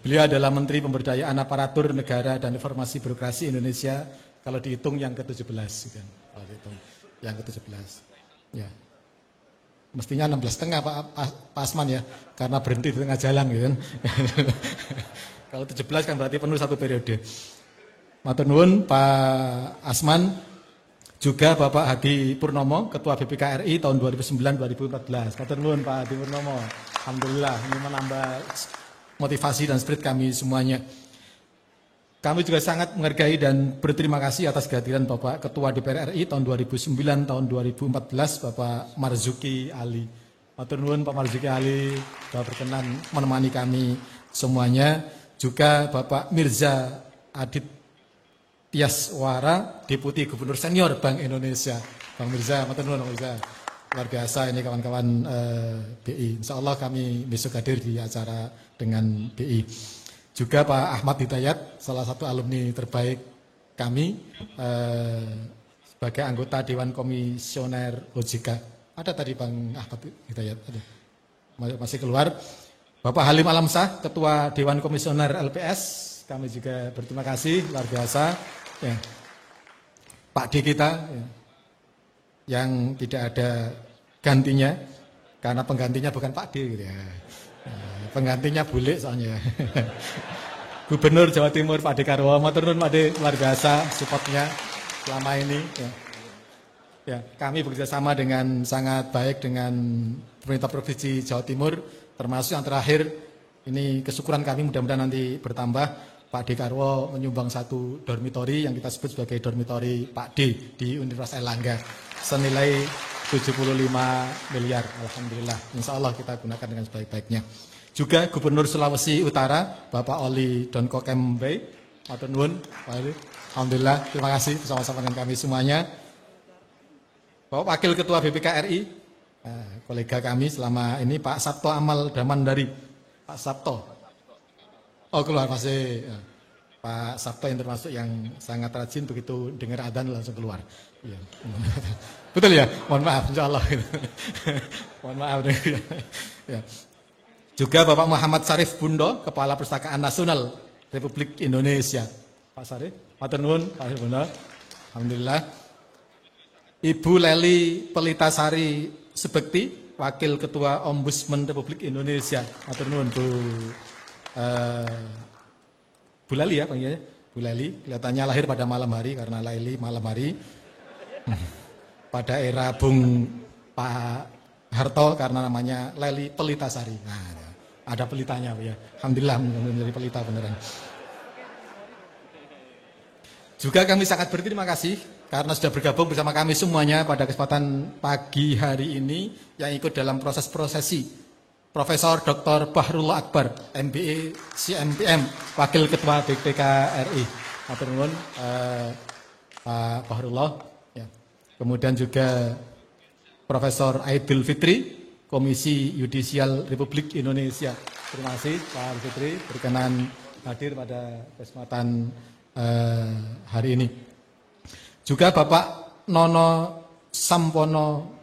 Beliau adalah Menteri Pemberdayaan Aparatur Negara dan Informasi Birokrasi Indonesia kalau dihitung yang ke-17 kan. Kalau dihitung yang ke-17. Ya. Mestinya 16,5 Pak Asman ya, karena berhenti di tengah jalan gitu kan. Kalau 17 kan berarti penuh satu periode. Matur nuwun Pak Asman. Juga Bapak Hadi Purnomo, Ketua BPK RI tahun 2009-2014. Matur nuwun Pak Hadi Purnomo. Alhamdulillah ini menambah motivasi dan spirit kami semuanya. Kami juga sangat menghargai dan berterima kasih atas kehadiran Bapak Ketua DPR RI tahun 2009, tahun 2014, Bapak Marzuki Ali. Matur nuwun Pak Marzuki Ali, sudah berkenan menemani kami semuanya. Juga Bapak Mirza Adit Tiaswara, Deputi Gubernur Senior Bank Indonesia. Bang Mirza, matur nuwun Bang Mirza. Luar biasa ini kawan-kawan BI. Insya Allah kami besok hadir di acara dengan BI. Juga Pak Ahmad Hidayat, salah satu alumni terbaik kami sebagai anggota Dewan Komisioner OJK. Ada tadi Bang Ahmad Hidayat, ada. Masih keluar. Bapak Halim Alamsah, Ketua Dewan Komisioner LPS, kami juga berterima kasih, luar biasa. Ya. Pak D kita, ya, yang tidak ada gantinya, karena penggantinya bukan Pak D gitu ya. Penggantinya bule soalnya. Gubernur Jawa Timur Pak Dekarwo, matur nuwun Pak D, luar biasa supportnya selama ini. Ya. Ya, kami bekerjasama dengan sangat baik dengan pemerintah Provinsi Jawa Timur, termasuk yang terakhir ini kesyukuran kami mudah-mudahan nanti bertambah. Pak Dekarwo menyumbang satu dormitori yang kita sebut sebagai dormitori Pak D di Universitas Airlangga senilai 75 miliar. Alhamdulillah, insya Allah kita gunakan dengan sebaik-baiknya. Juga Gubernur Sulawesi Utara, Bapak Oli Donko Kembe, matur nuwun, Pak Oli. Alhamdulillah, terima kasih bersama-sama dengan kami semuanya. Bapak Wakil Ketua BPK RI, kolega kami selama ini Pak Sabto Amal Damandari, Pak Sabto. Oh keluar masih, Pak Sabto yang termasuk yang sangat rajin, begitu dengar adzan langsung keluar. Iya. Betul ya? Mohon maaf, insya Allah. Mohon maaf. Ya. Juga Bapak Muhammad Sarif Bundo, Kepala Perpustakaan Nasional Republik Indonesia. Pak Sarif, matur nuwun, Pak Sarif Bundo. Alhamdulillah. Ibu Leli Pelitasari Sebekti, Wakil Ketua Ombudsman Republik Indonesia. Matur nuwun Bu. Bu Leli ya panggilnya. Bu Leli, kelihatannya lahir pada malam hari karena Leli malam hari. Pada era Bung Pak Harto karena namanya Leli Pelitasari. Nah, ada pelitanya ya. Alhamdulillah menjadi pelita beneran. Juga kami sangat berterima kasih karena sudah bergabung bersama kami semuanya pada kesempatan pagi hari ini yang ikut dalam proses prosesi. Profesor Dr. Bahrullah Akbar, MBE CMPM, Wakil Ketua BPK RI. Matur nuwun Pak Bahrullah. Ya. Kemudian juga Profesor Aidil Fitri, Komisi Yudisial Republik Indonesia. Terima kasih Pak Fitri berkenan hadir pada kesempatan hari ini. Juga Bapak Nono Sampono,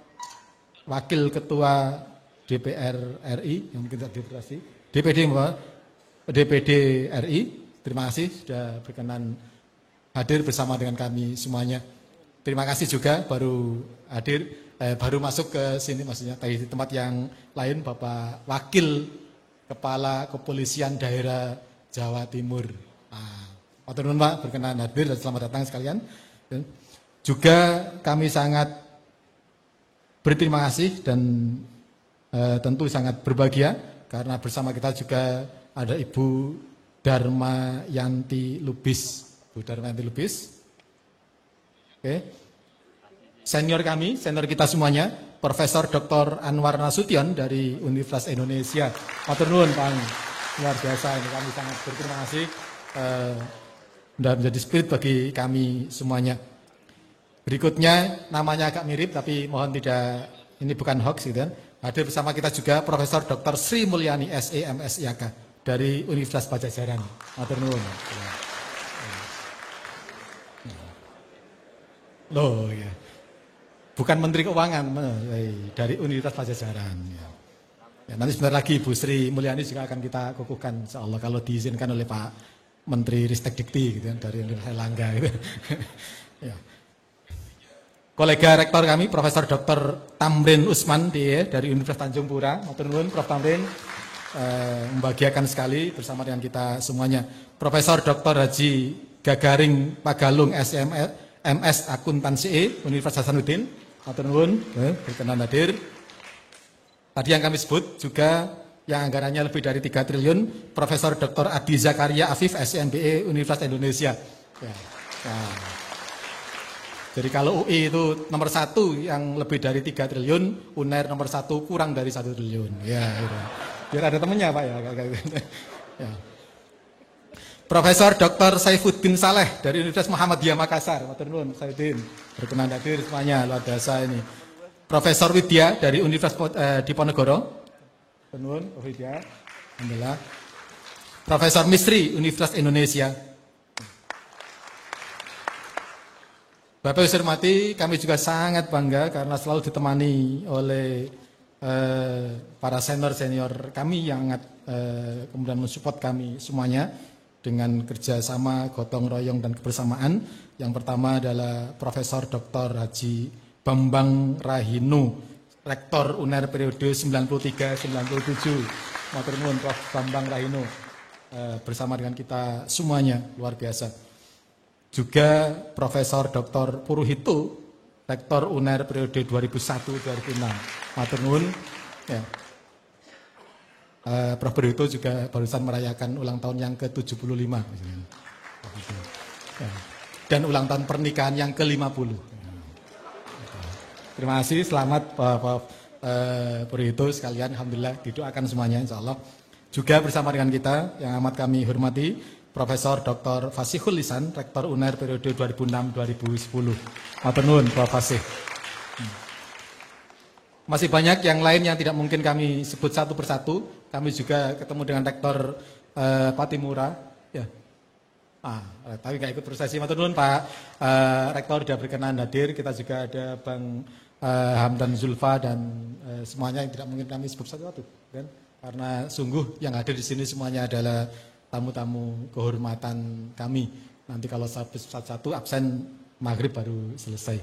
Wakil Ketua DPR RI yang mungkin tidak dioperasi, DPD RI. Terima kasih sudah berkenan hadir bersama dengan kami semuanya. Terima kasih juga baru hadir. Baru masuk ke sini maksudnya di tempat yang lain Bapak Wakil Kepala Kepolisian Daerah Jawa Timur. Matur nuwun Pak, berkenan hadir dan selamat datang sekalian. Dan juga kami sangat berterima kasih dan tentu sangat berbahagia karena bersama kita juga ada Ibu Dharma Yanti Lubis. Bu Dharma Yanti Lubis. Oke. Senior kami, senior kita semuanya, Profesor Dr. Anwar Nasution dari Universitas Indonesia. Matur nuwun Pak, luar biasa ini kami sangat berterima kasih. Sudah menjadi spirit bagi kami semuanya. Berikutnya namanya agak mirip tapi mohon tidak, ini bukan hoax gitu kan. Hadir bersama kita juga Profesor Dr. Sri Mulyani SE MSIAK dari Universitas Pajajaran. Matur nuwun. Loh ya. Bukan Menteri Keuangan, dari Universitas Pajajaran. Ya, nanti sebentar lagi Bu Sri Mulyani juga akan kita kukuhkan, insya Allah kalau diizinkan oleh Pak Menteri Ristek Dikti gitu, dari Universitas Airlangga. Gitu. Ya. Kolega rektor kami, Profesor Dr. Tamrin Usman dari Universitas Tanjung Pura. Matur nuwun Prof. Tamrin, membahagiakan sekali bersama dengan kita semuanya. Profesor Dr. Haji Gagaring Pagalung MS Akuntansi Universitas Hasanuddin. Matur nuwun, berkenan hadir. Tadi yang kami sebut juga yang anggarannya lebih dari 3 triliun, Profesor Dr. Adi Zakaria Afif SMBE Universitas Indonesia. Ya. Nah. Jadi kalau UI itu nomor 1 yang lebih dari 3 triliun, UNER nomor 1 kurang dari 1 triliun. Ya, biar ada temennya Pak ya. Ya. Profesor Dr. Saifuddin Saleh dari Universitas Muhammadiyah Makassar. Matur nuwun Saifuddin, berkenan hadir semuanya, luar biasa ini. Profesor Widya dari Universitas Diponegoro. Matur nuwun Widya. Alhamdulillah. Profesor Misri Universitas Indonesia. Bapak Ibu hormati, kami juga sangat bangga karena selalu ditemani oleh para senior kami yang kemudian mensupport kami semuanya dengan kerjasama, gotong royong dan kebersamaan. Yang pertama adalah Profesor Dr. Haji Bambang Rahinu, Rektor UNER periode 93-97. Matur nuwun Prof. Bambang Rahinu bersama dengan kita semuanya, luar biasa. Juga Profesor Dr. Puruhito, Rektor UNER periode 2001-2006. Matur nuwun. Ya. Prof. Puruhito juga barusan merayakan ulang tahun yang ke-75. Ya. Dan ulang tahun pernikahan yang ke-50. Terima kasih, selamat Prof. Puruhito sekalian. Alhamdulillah didoakan semuanya insya Allah. Juga bersama dengan kita yang amat kami hormati Profesor Dr. Fasihul Lisan, Rektor UNER periode 2006-2010. Matur nuwun Prof. Fasih. Masih banyak yang lain yang tidak mungkin kami sebut satu persatu. Kami juga ketemu dengan Rektor Patimura. Ya. Tapi nggak ikut prosesi. Matur nuwun Pak Rektor sudah berkenan hadir. Kita juga ada Bang Hamdan Zulfa dan semuanya yang tidak mungkin kami sebut satu-satu, kan? Karena sungguh yang hadir di sini semuanya adalah tamu-tamu kehormatan kami. Nanti kalau satu-satu absen maghrib baru selesai.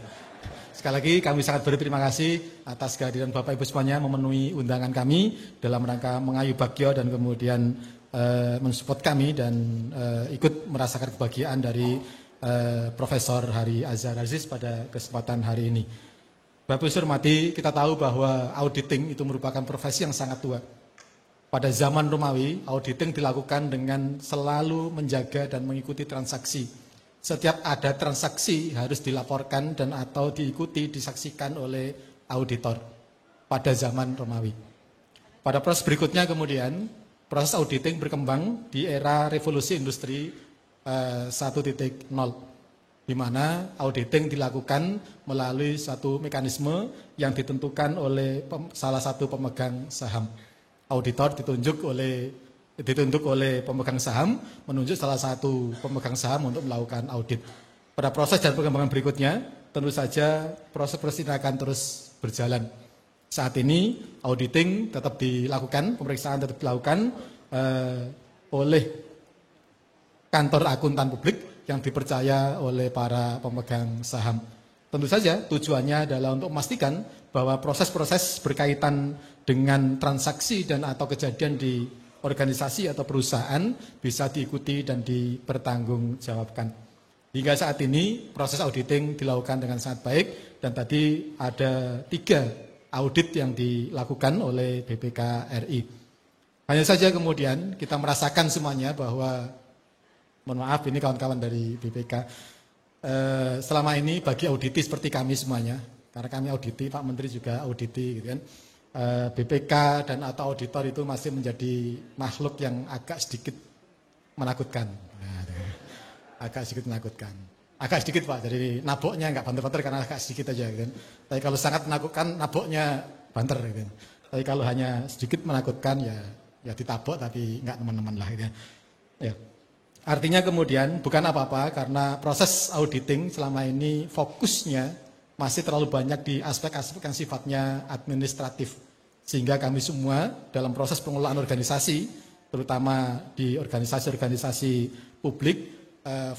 Sekali lagi kami sangat berterima kasih atas kehadiran Bapak Ibu semuanya memenuhi undangan kami dalam rangka mengayu bagyo dan kemudian mensupport kami dan ikut merasakan kebahagiaan dari Profesor Hari Azhar Aziz pada kesempatan hari ini. Bapak Ibu hormati, kita tahu bahwa auditing itu merupakan profesi yang sangat tua. Pada zaman Romawi, auditing dilakukan dengan selalu menjaga dan mengikuti transaksi. Setiap ada transaksi harus dilaporkan dan atau diikuti, disaksikan oleh auditor pada zaman Romawi. Pada proses berikutnya kemudian, proses auditing berkembang di era revolusi industri 1.0, di mana auditing dilakukan melalui satu mekanisme yang ditentukan oleh salah satu pemegang saham. Auditor ditunjuk oleh pemegang saham, menunjuk salah satu pemegang saham untuk melakukan audit. Pada proses dan perkembangan berikutnya, tentu saja proses-proses ini akan terus berjalan. Saat ini auditing tetap dilakukan, pemeriksaan tetap dilakukan oleh kantor akuntan publik yang dipercaya oleh para pemegang saham. Tentu saja tujuannya adalah untuk memastikan bahwa proses-proses berkaitan dengan transaksi dan atau kejadian di organisasi atau perusahaan bisa diikuti dan dipertanggungjawabkan. Hingga saat ini proses auditing dilakukan dengan sangat baik dan tadi ada 3 audit yang dilakukan oleh BPK RI. Hanya saja kemudian kita merasakan semuanya bahwa, mohon maaf ini kawan-kawan dari BPK, selama ini bagi auditi seperti kami semuanya, karena kami auditi, Pak Menteri juga auditi, gitu kan. BPK dan atau auditor itu masih menjadi makhluk yang agak sedikit menakutkan. Agak sedikit menakutkan. Agak sedikit Pak, jadi naboknya enggak banter-banter karena agak sedikit aja. Gitu kan. Tapi kalau sangat menakutkan, naboknya banter. Gitu. Tapi kalau hanya sedikit menakutkan ya ditabok tapi enggak teman-teman lah. Gitu. Ya. Artinya kemudian bukan apa-apa karena proses auditing selama ini fokusnya masih terlalu banyak di aspek-aspek yang sifatnya administratif. Sehingga kami semua dalam proses pengelolaan organisasi, terutama di organisasi-organisasi publik,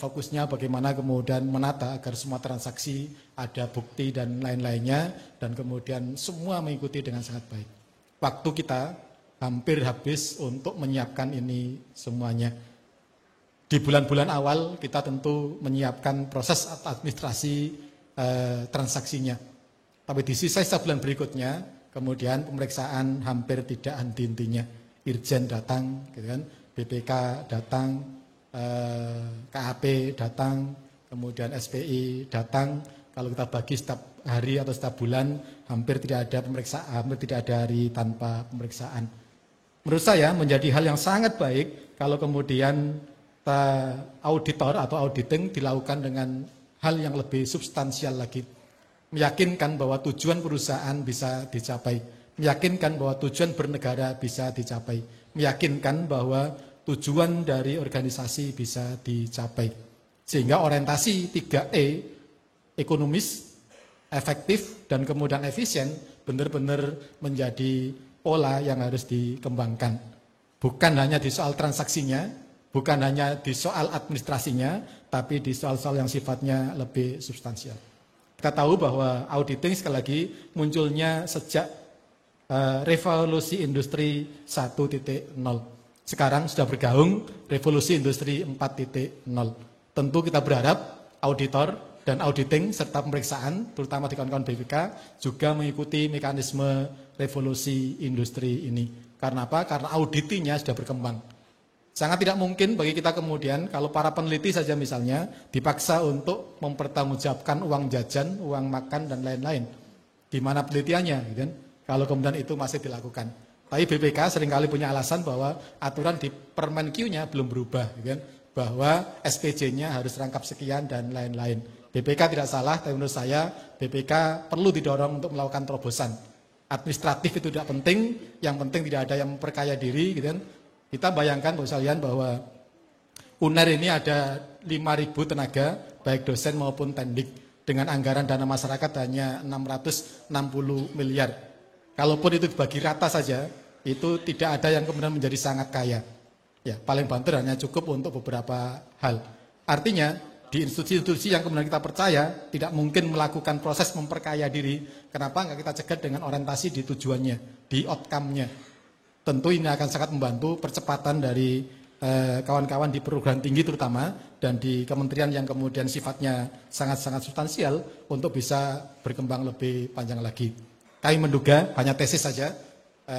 fokusnya bagaimana kemudian menata agar semua transaksi ada bukti dan lain-lainnya, dan kemudian semua mengikuti dengan sangat baik. Waktu kita hampir habis untuk menyiapkan ini semuanya. Di bulan-bulan awal kita tentu menyiapkan proses administrasi transaksinya. Tapi di sisa bulan berikutnya, kemudian pemeriksaan hampir tidak henti-hentinya. Irjen datang, gitu kan, BPK datang, KAP datang, kemudian SPI datang. Kalau kita bagi setiap hari atau setiap bulan, hampir tidak ada pemeriksaan, hampir tidak ada hari tanpa pemeriksaan. Menurut saya menjadi hal yang sangat baik kalau kemudian auditor atau auditing dilakukan dengan hal yang lebih substansial lagi. Meyakinkan bahwa tujuan perusahaan bisa dicapai, meyakinkan bahwa tujuan bernegara bisa dicapai, meyakinkan bahwa tujuan dari organisasi bisa dicapai. Sehingga orientasi 3E, ekonomis, efektif, dan kemudian efisien, benar-benar menjadi pola yang harus dikembangkan. Bukan hanya di soal transaksinya, bukan hanya di soal administrasinya, tapi di soal-soal yang sifatnya lebih substansial. Kita tahu bahwa auditing sekali lagi munculnya sejak revolusi industri 1.0. Sekarang sudah bergaung revolusi industri 4.0. Tentu kita berharap auditor dan auditing serta pemeriksaan, terutama di kawan-kawan BPK, juga mengikuti mekanisme revolusi industri ini. Karena apa? Karena auditinya sudah berkembang. Sangat tidak mungkin bagi kita kemudian kalau para peneliti saja misalnya dipaksa untuk mempertanggungjawabkan uang jajan, uang makan dan lain-lain. Di mana penelitiannya, gitu kan? Kalau kemudian itu masih dilakukan. Tapi BPK seringkali punya alasan bahwa aturan di Permenkyu-nya belum berubah, kan? Bahwa SPJ-nya harus rangkap sekian dan lain-lain. BPK tidak salah, tapi menurut saya BPK perlu didorong untuk melakukan terobosan. Administratif itu tidak penting, yang penting tidak ada yang memperkaya diri, gitu kan? Kita bayangkan bahwa UNER ini ada 5.000 tenaga, baik dosen maupun tendik, dengan anggaran dana masyarakat hanya 660 miliar. Kalaupun itu dibagi rata saja, itu tidak ada yang kemudian menjadi sangat kaya. Ya, paling banter hanya cukup untuk beberapa hal. Artinya, di institusi-institusi yang kemudian kita percaya, tidak mungkin melakukan proses memperkaya diri. Kenapa nggak kita cegat dengan orientasi di tujuannya, di outcome-nya. Tentu ini akan sangat membantu percepatan dari kawan-kawan di perguruan tinggi terutama, dan di kementerian yang kemudian sifatnya sangat-sangat substansial untuk bisa berkembang lebih panjang lagi. Kami menduga, hanya tesis saja,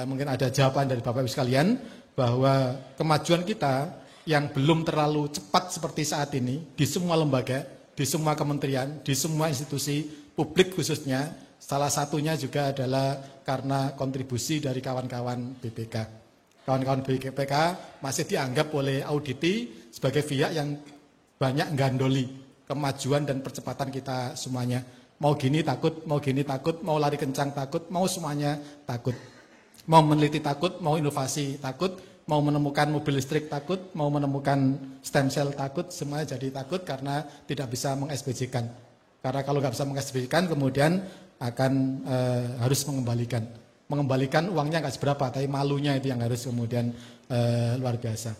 mungkin ada jawaban dari Bapak Ibu sekalian, bahwa kemajuan kita yang belum terlalu cepat seperti saat ini, di semua lembaga, di semua kementerian, di semua institusi publik khususnya, salah satunya juga adalah karena kontribusi dari kawan-kawan BPK. Kawan-kawan BPK masih dianggap oleh auditi sebagai pihak yang banyak gandoli kemajuan dan percepatan kita semuanya. Mau gini takut, mau lari kencang takut, mau semuanya takut. Mau meneliti takut, mau inovasi takut, mau menemukan mobil listrik takut, mau menemukan stem cell takut, semuanya jadi takut karena tidak bisa meng-SPJ-kan. Karena kalau nggak bisa meng-SPJ-kan kemudian akan harus mengembalikan. Mengembalikan uangnya nggak seberapa, tapi malunya itu yang harus kemudian luar biasa.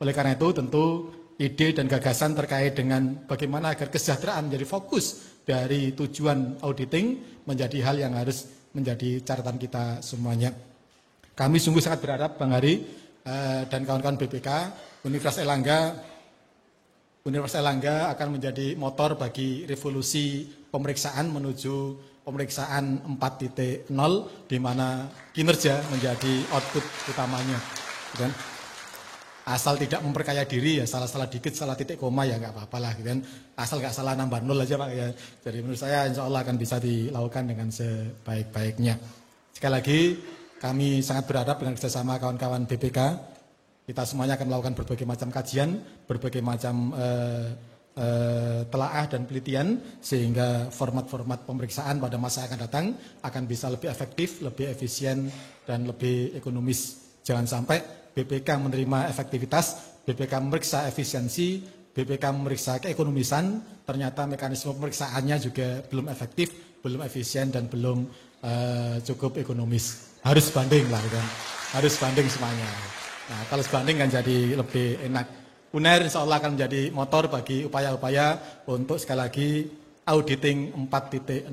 Oleh karena itu tentu ide dan gagasan terkait dengan bagaimana agar kesejahteraan menjadi fokus dari tujuan auditing menjadi hal yang harus menjadi catatan kita semuanya. Kami sungguh sangat berharap Bang Hari dan kawan-kawan BPK, Universitas Airlangga akan menjadi motor bagi revolusi pemeriksaan menuju pemeriksaan 4.0 di mana kinerja menjadi output utamanya. Dan asal tidak memperkaya diri ya, salah-salah dikit, salah titik koma ya nggak apa-apa lah, gitu kan. Asal nggak salah nambah 0 aja Pak ya. Jadi menurut saya insya Allah akan bisa dilakukan dengan sebaik-baiknya. Sekali lagi kami sangat berharap dengan kerjasama kawan-kawan BPK, kita semuanya akan melakukan berbagai macam kajian, berbagai macam telaah dan penelitian, sehingga format-format pemeriksaan pada masa yang akan datang akan bisa lebih efektif, lebih efisien, dan lebih ekonomis. Jangan sampai BPK menerima efektivitas, BPK memeriksa efisiensi, BPK memeriksa keekonomisan, ternyata mekanisme pemeriksaannya juga belum efektif, belum efisien, dan belum cukup ekonomis. Harus banding lah, kan? Harus banding semuanya. Nah, kalau sebanding kan jadi lebih enak. UNER insya Allah akan menjadi motor bagi upaya-upaya untuk sekali lagi auditing 4.0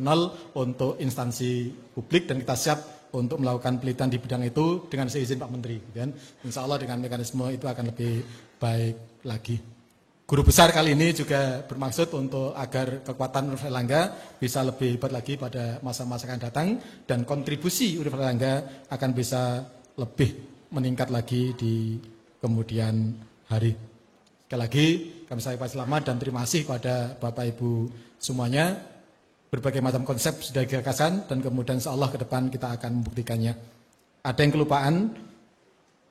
untuk instansi publik, dan kita siap untuk melakukan penelitian di bidang itu dengan seizin Pak Menteri. Dan insya Allah dengan mekanisme itu akan lebih baik lagi. Guru besar kali ini juga bermaksud untuk agar kekuatan Universitas Airlangga bisa lebih hebat lagi pada masa-masa akan datang, dan kontribusi Universitas Airlangga akan bisa lebih meningkat lagi di kemudian hari. Sekali lagi kami sampaikan selamat dan terima kasih kepada Bapak Ibu semuanya. Berbagai macam konsep sudah gagasan, dan kemudian insya Allah ke depan kita akan membuktikannya. Ada yang kelupaan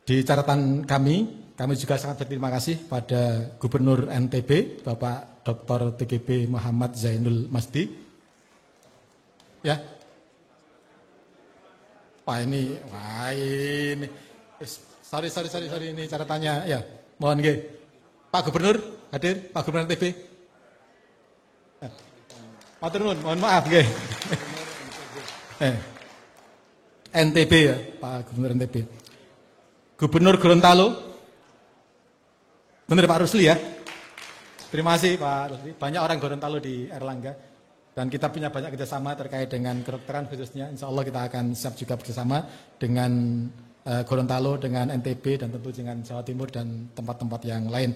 di catatan kami juga sangat berterima kasih pada Gubernur NTB Bapak Dr. TGB Muhammad Zainul Masdi. Ya. Wah ini. Sorry ini catatannya ya. Mohon nggih. Pak Gubernur hadir, Pak Gubernur NTB. Matur nuwun, mohon maaf nggih. NTB ya, Pak Gubernur NTB. Gubernur Gorontalo. Benar Pak Rusli ya. Terima kasih Pak Rusli. Banyak orang Gorontalo di Airlangga, dan kita punya banyak kerjasama terkait dengan kedokteran khususnya. Insya Allah kita akan siap juga bersama dengan Gorontalo, dengan NTB, dan tentu dengan Jawa Timur dan tempat-tempat yang lain.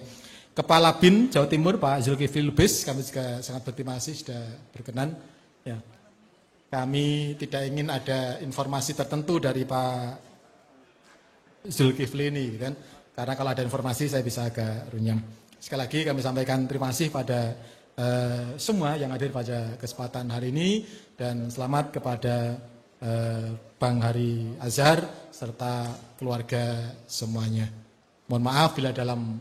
Kepala BIN Jawa Timur Pak Zulkifli Lubis, kami juga sangat berterima kasih sudah berkenan. Ya. Kami tidak ingin ada informasi tertentu dari Pak Zulkifli ini, kan? Karena kalau ada informasi saya bisa agak runyam. Sekali lagi kami sampaikan terima kasih pada semua yang hadir pada kesempatan hari ini, dan selamat kepada Bang Hari Azhar serta keluarga semuanya. Mohon maaf bila dalam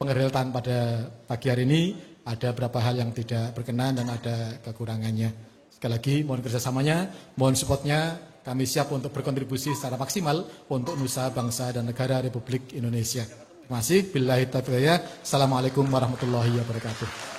pengeretan pada pagi hari ini ada beberapa hal yang tidak berkenan dan ada kekurangannya. Sekali lagi mohon kerjasamanya, mohon supportnya. Kami siap untuk berkontribusi secara maksimal untuk nusa, bangsa, dan negara Republik Indonesia. Terima kasih. Billahi taufiq wal hidayah. Assalamualaikum warahmatullahi wabarakatuh.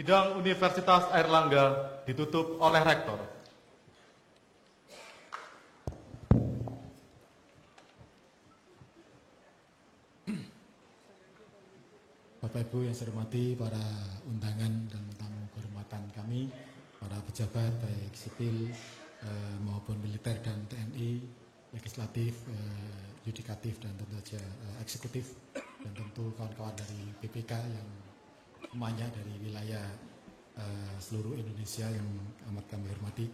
Sidang Universitas Airlangga ditutup oleh Rektor. Bapak Ibu yang saya hormati, para undangan dan tamu kehormatan kami, para pejabat baik sipil maupun militer dan TNI, legislatif, yudikatif dan tentu saja eksekutif, dan tentu kawan-kawan dari BPK yang semuanya dari wilayah seluruh Indonesia yang amat kami hormati.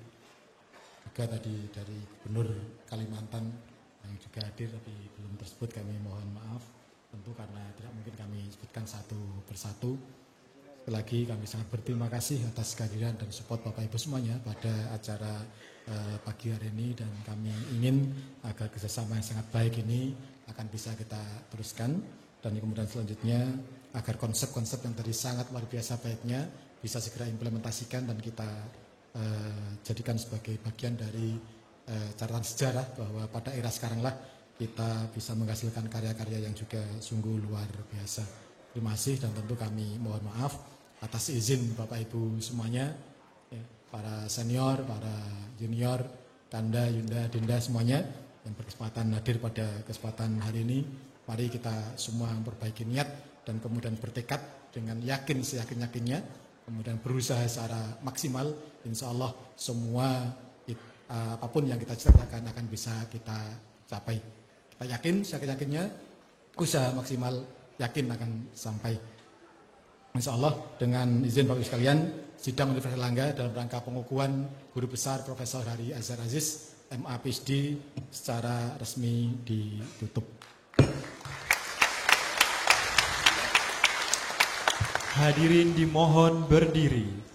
Juga tadi dari Gubernur Kalimantan yang juga hadir tapi belum tersebut, kami mohon maaf tentu karena tidak mungkin kami sebutkan satu persatu. Sekali lagi kami sangat berterima kasih atas kehadiran dan support Bapak Ibu semuanya pada acara pagi hari ini, dan kami ingin agar kerjasama yang sangat baik ini akan bisa kita teruskan, dan kemudian selanjutnya agar konsep-konsep yang tadi sangat luar biasa baiknya bisa segera implementasikan dan kita jadikan sebagai bagian dari catatan sejarah bahwa pada era sekaranglah kita bisa menghasilkan karya-karya yang juga sungguh luar biasa. Terima kasih, dan tentu kami mohon maaf atas izin Bapak Ibu semuanya, ya, para senior, para junior, Kanda, Yunda, Dinda semuanya yang berkesempatan hadir pada kesempatan hari ini. Mari kita semua memperbaiki niat dan kemudian bertekad dengan yakin seyakin-yakinnya, kemudian berusaha secara maksimal. Insya Allah semua apapun yang kita cita-citakan akan bisa kita capai. Kita yakin seyakin-yakinnya, usaha maksimal, yakin akan sampai. Insya Allah dengan izin Bapak Ibu sekalian, sidang Universitas Airlangga dalam rangka pengukuhan Guru Besar Profesor Hari Azhar Aziz, MA PhD secara resmi ditutup. Hadirin dimohon berdiri.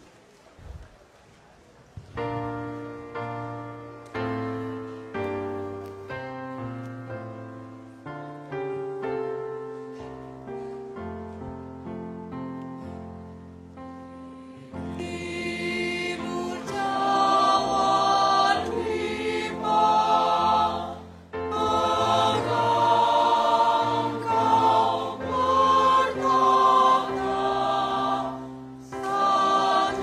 Satu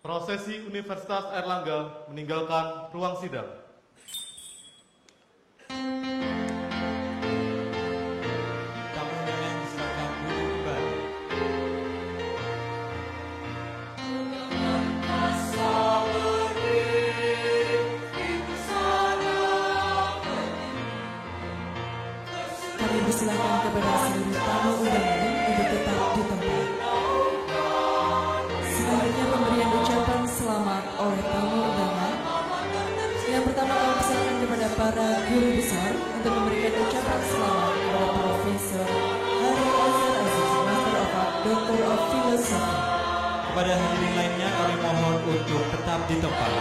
Prosesi Universitas Airlangga meninggalkan ruang sidang. Tamu undangan disilakan duduk kembali. Kami persilakan kepada seluruh tamu undangan untuk tetap di tempat. Selanjutnya pemberian ucapan selamat oleh tamu undangan. Yang pertama kami persilakan kepada para guru besar untuk memberikan ucapan selamat kepada Profesor Hari Azhar Aziz, Master of Arts, Doctor of Philosophy. Kepada hadirin lainnya kami mohon untuk tetap di tempat.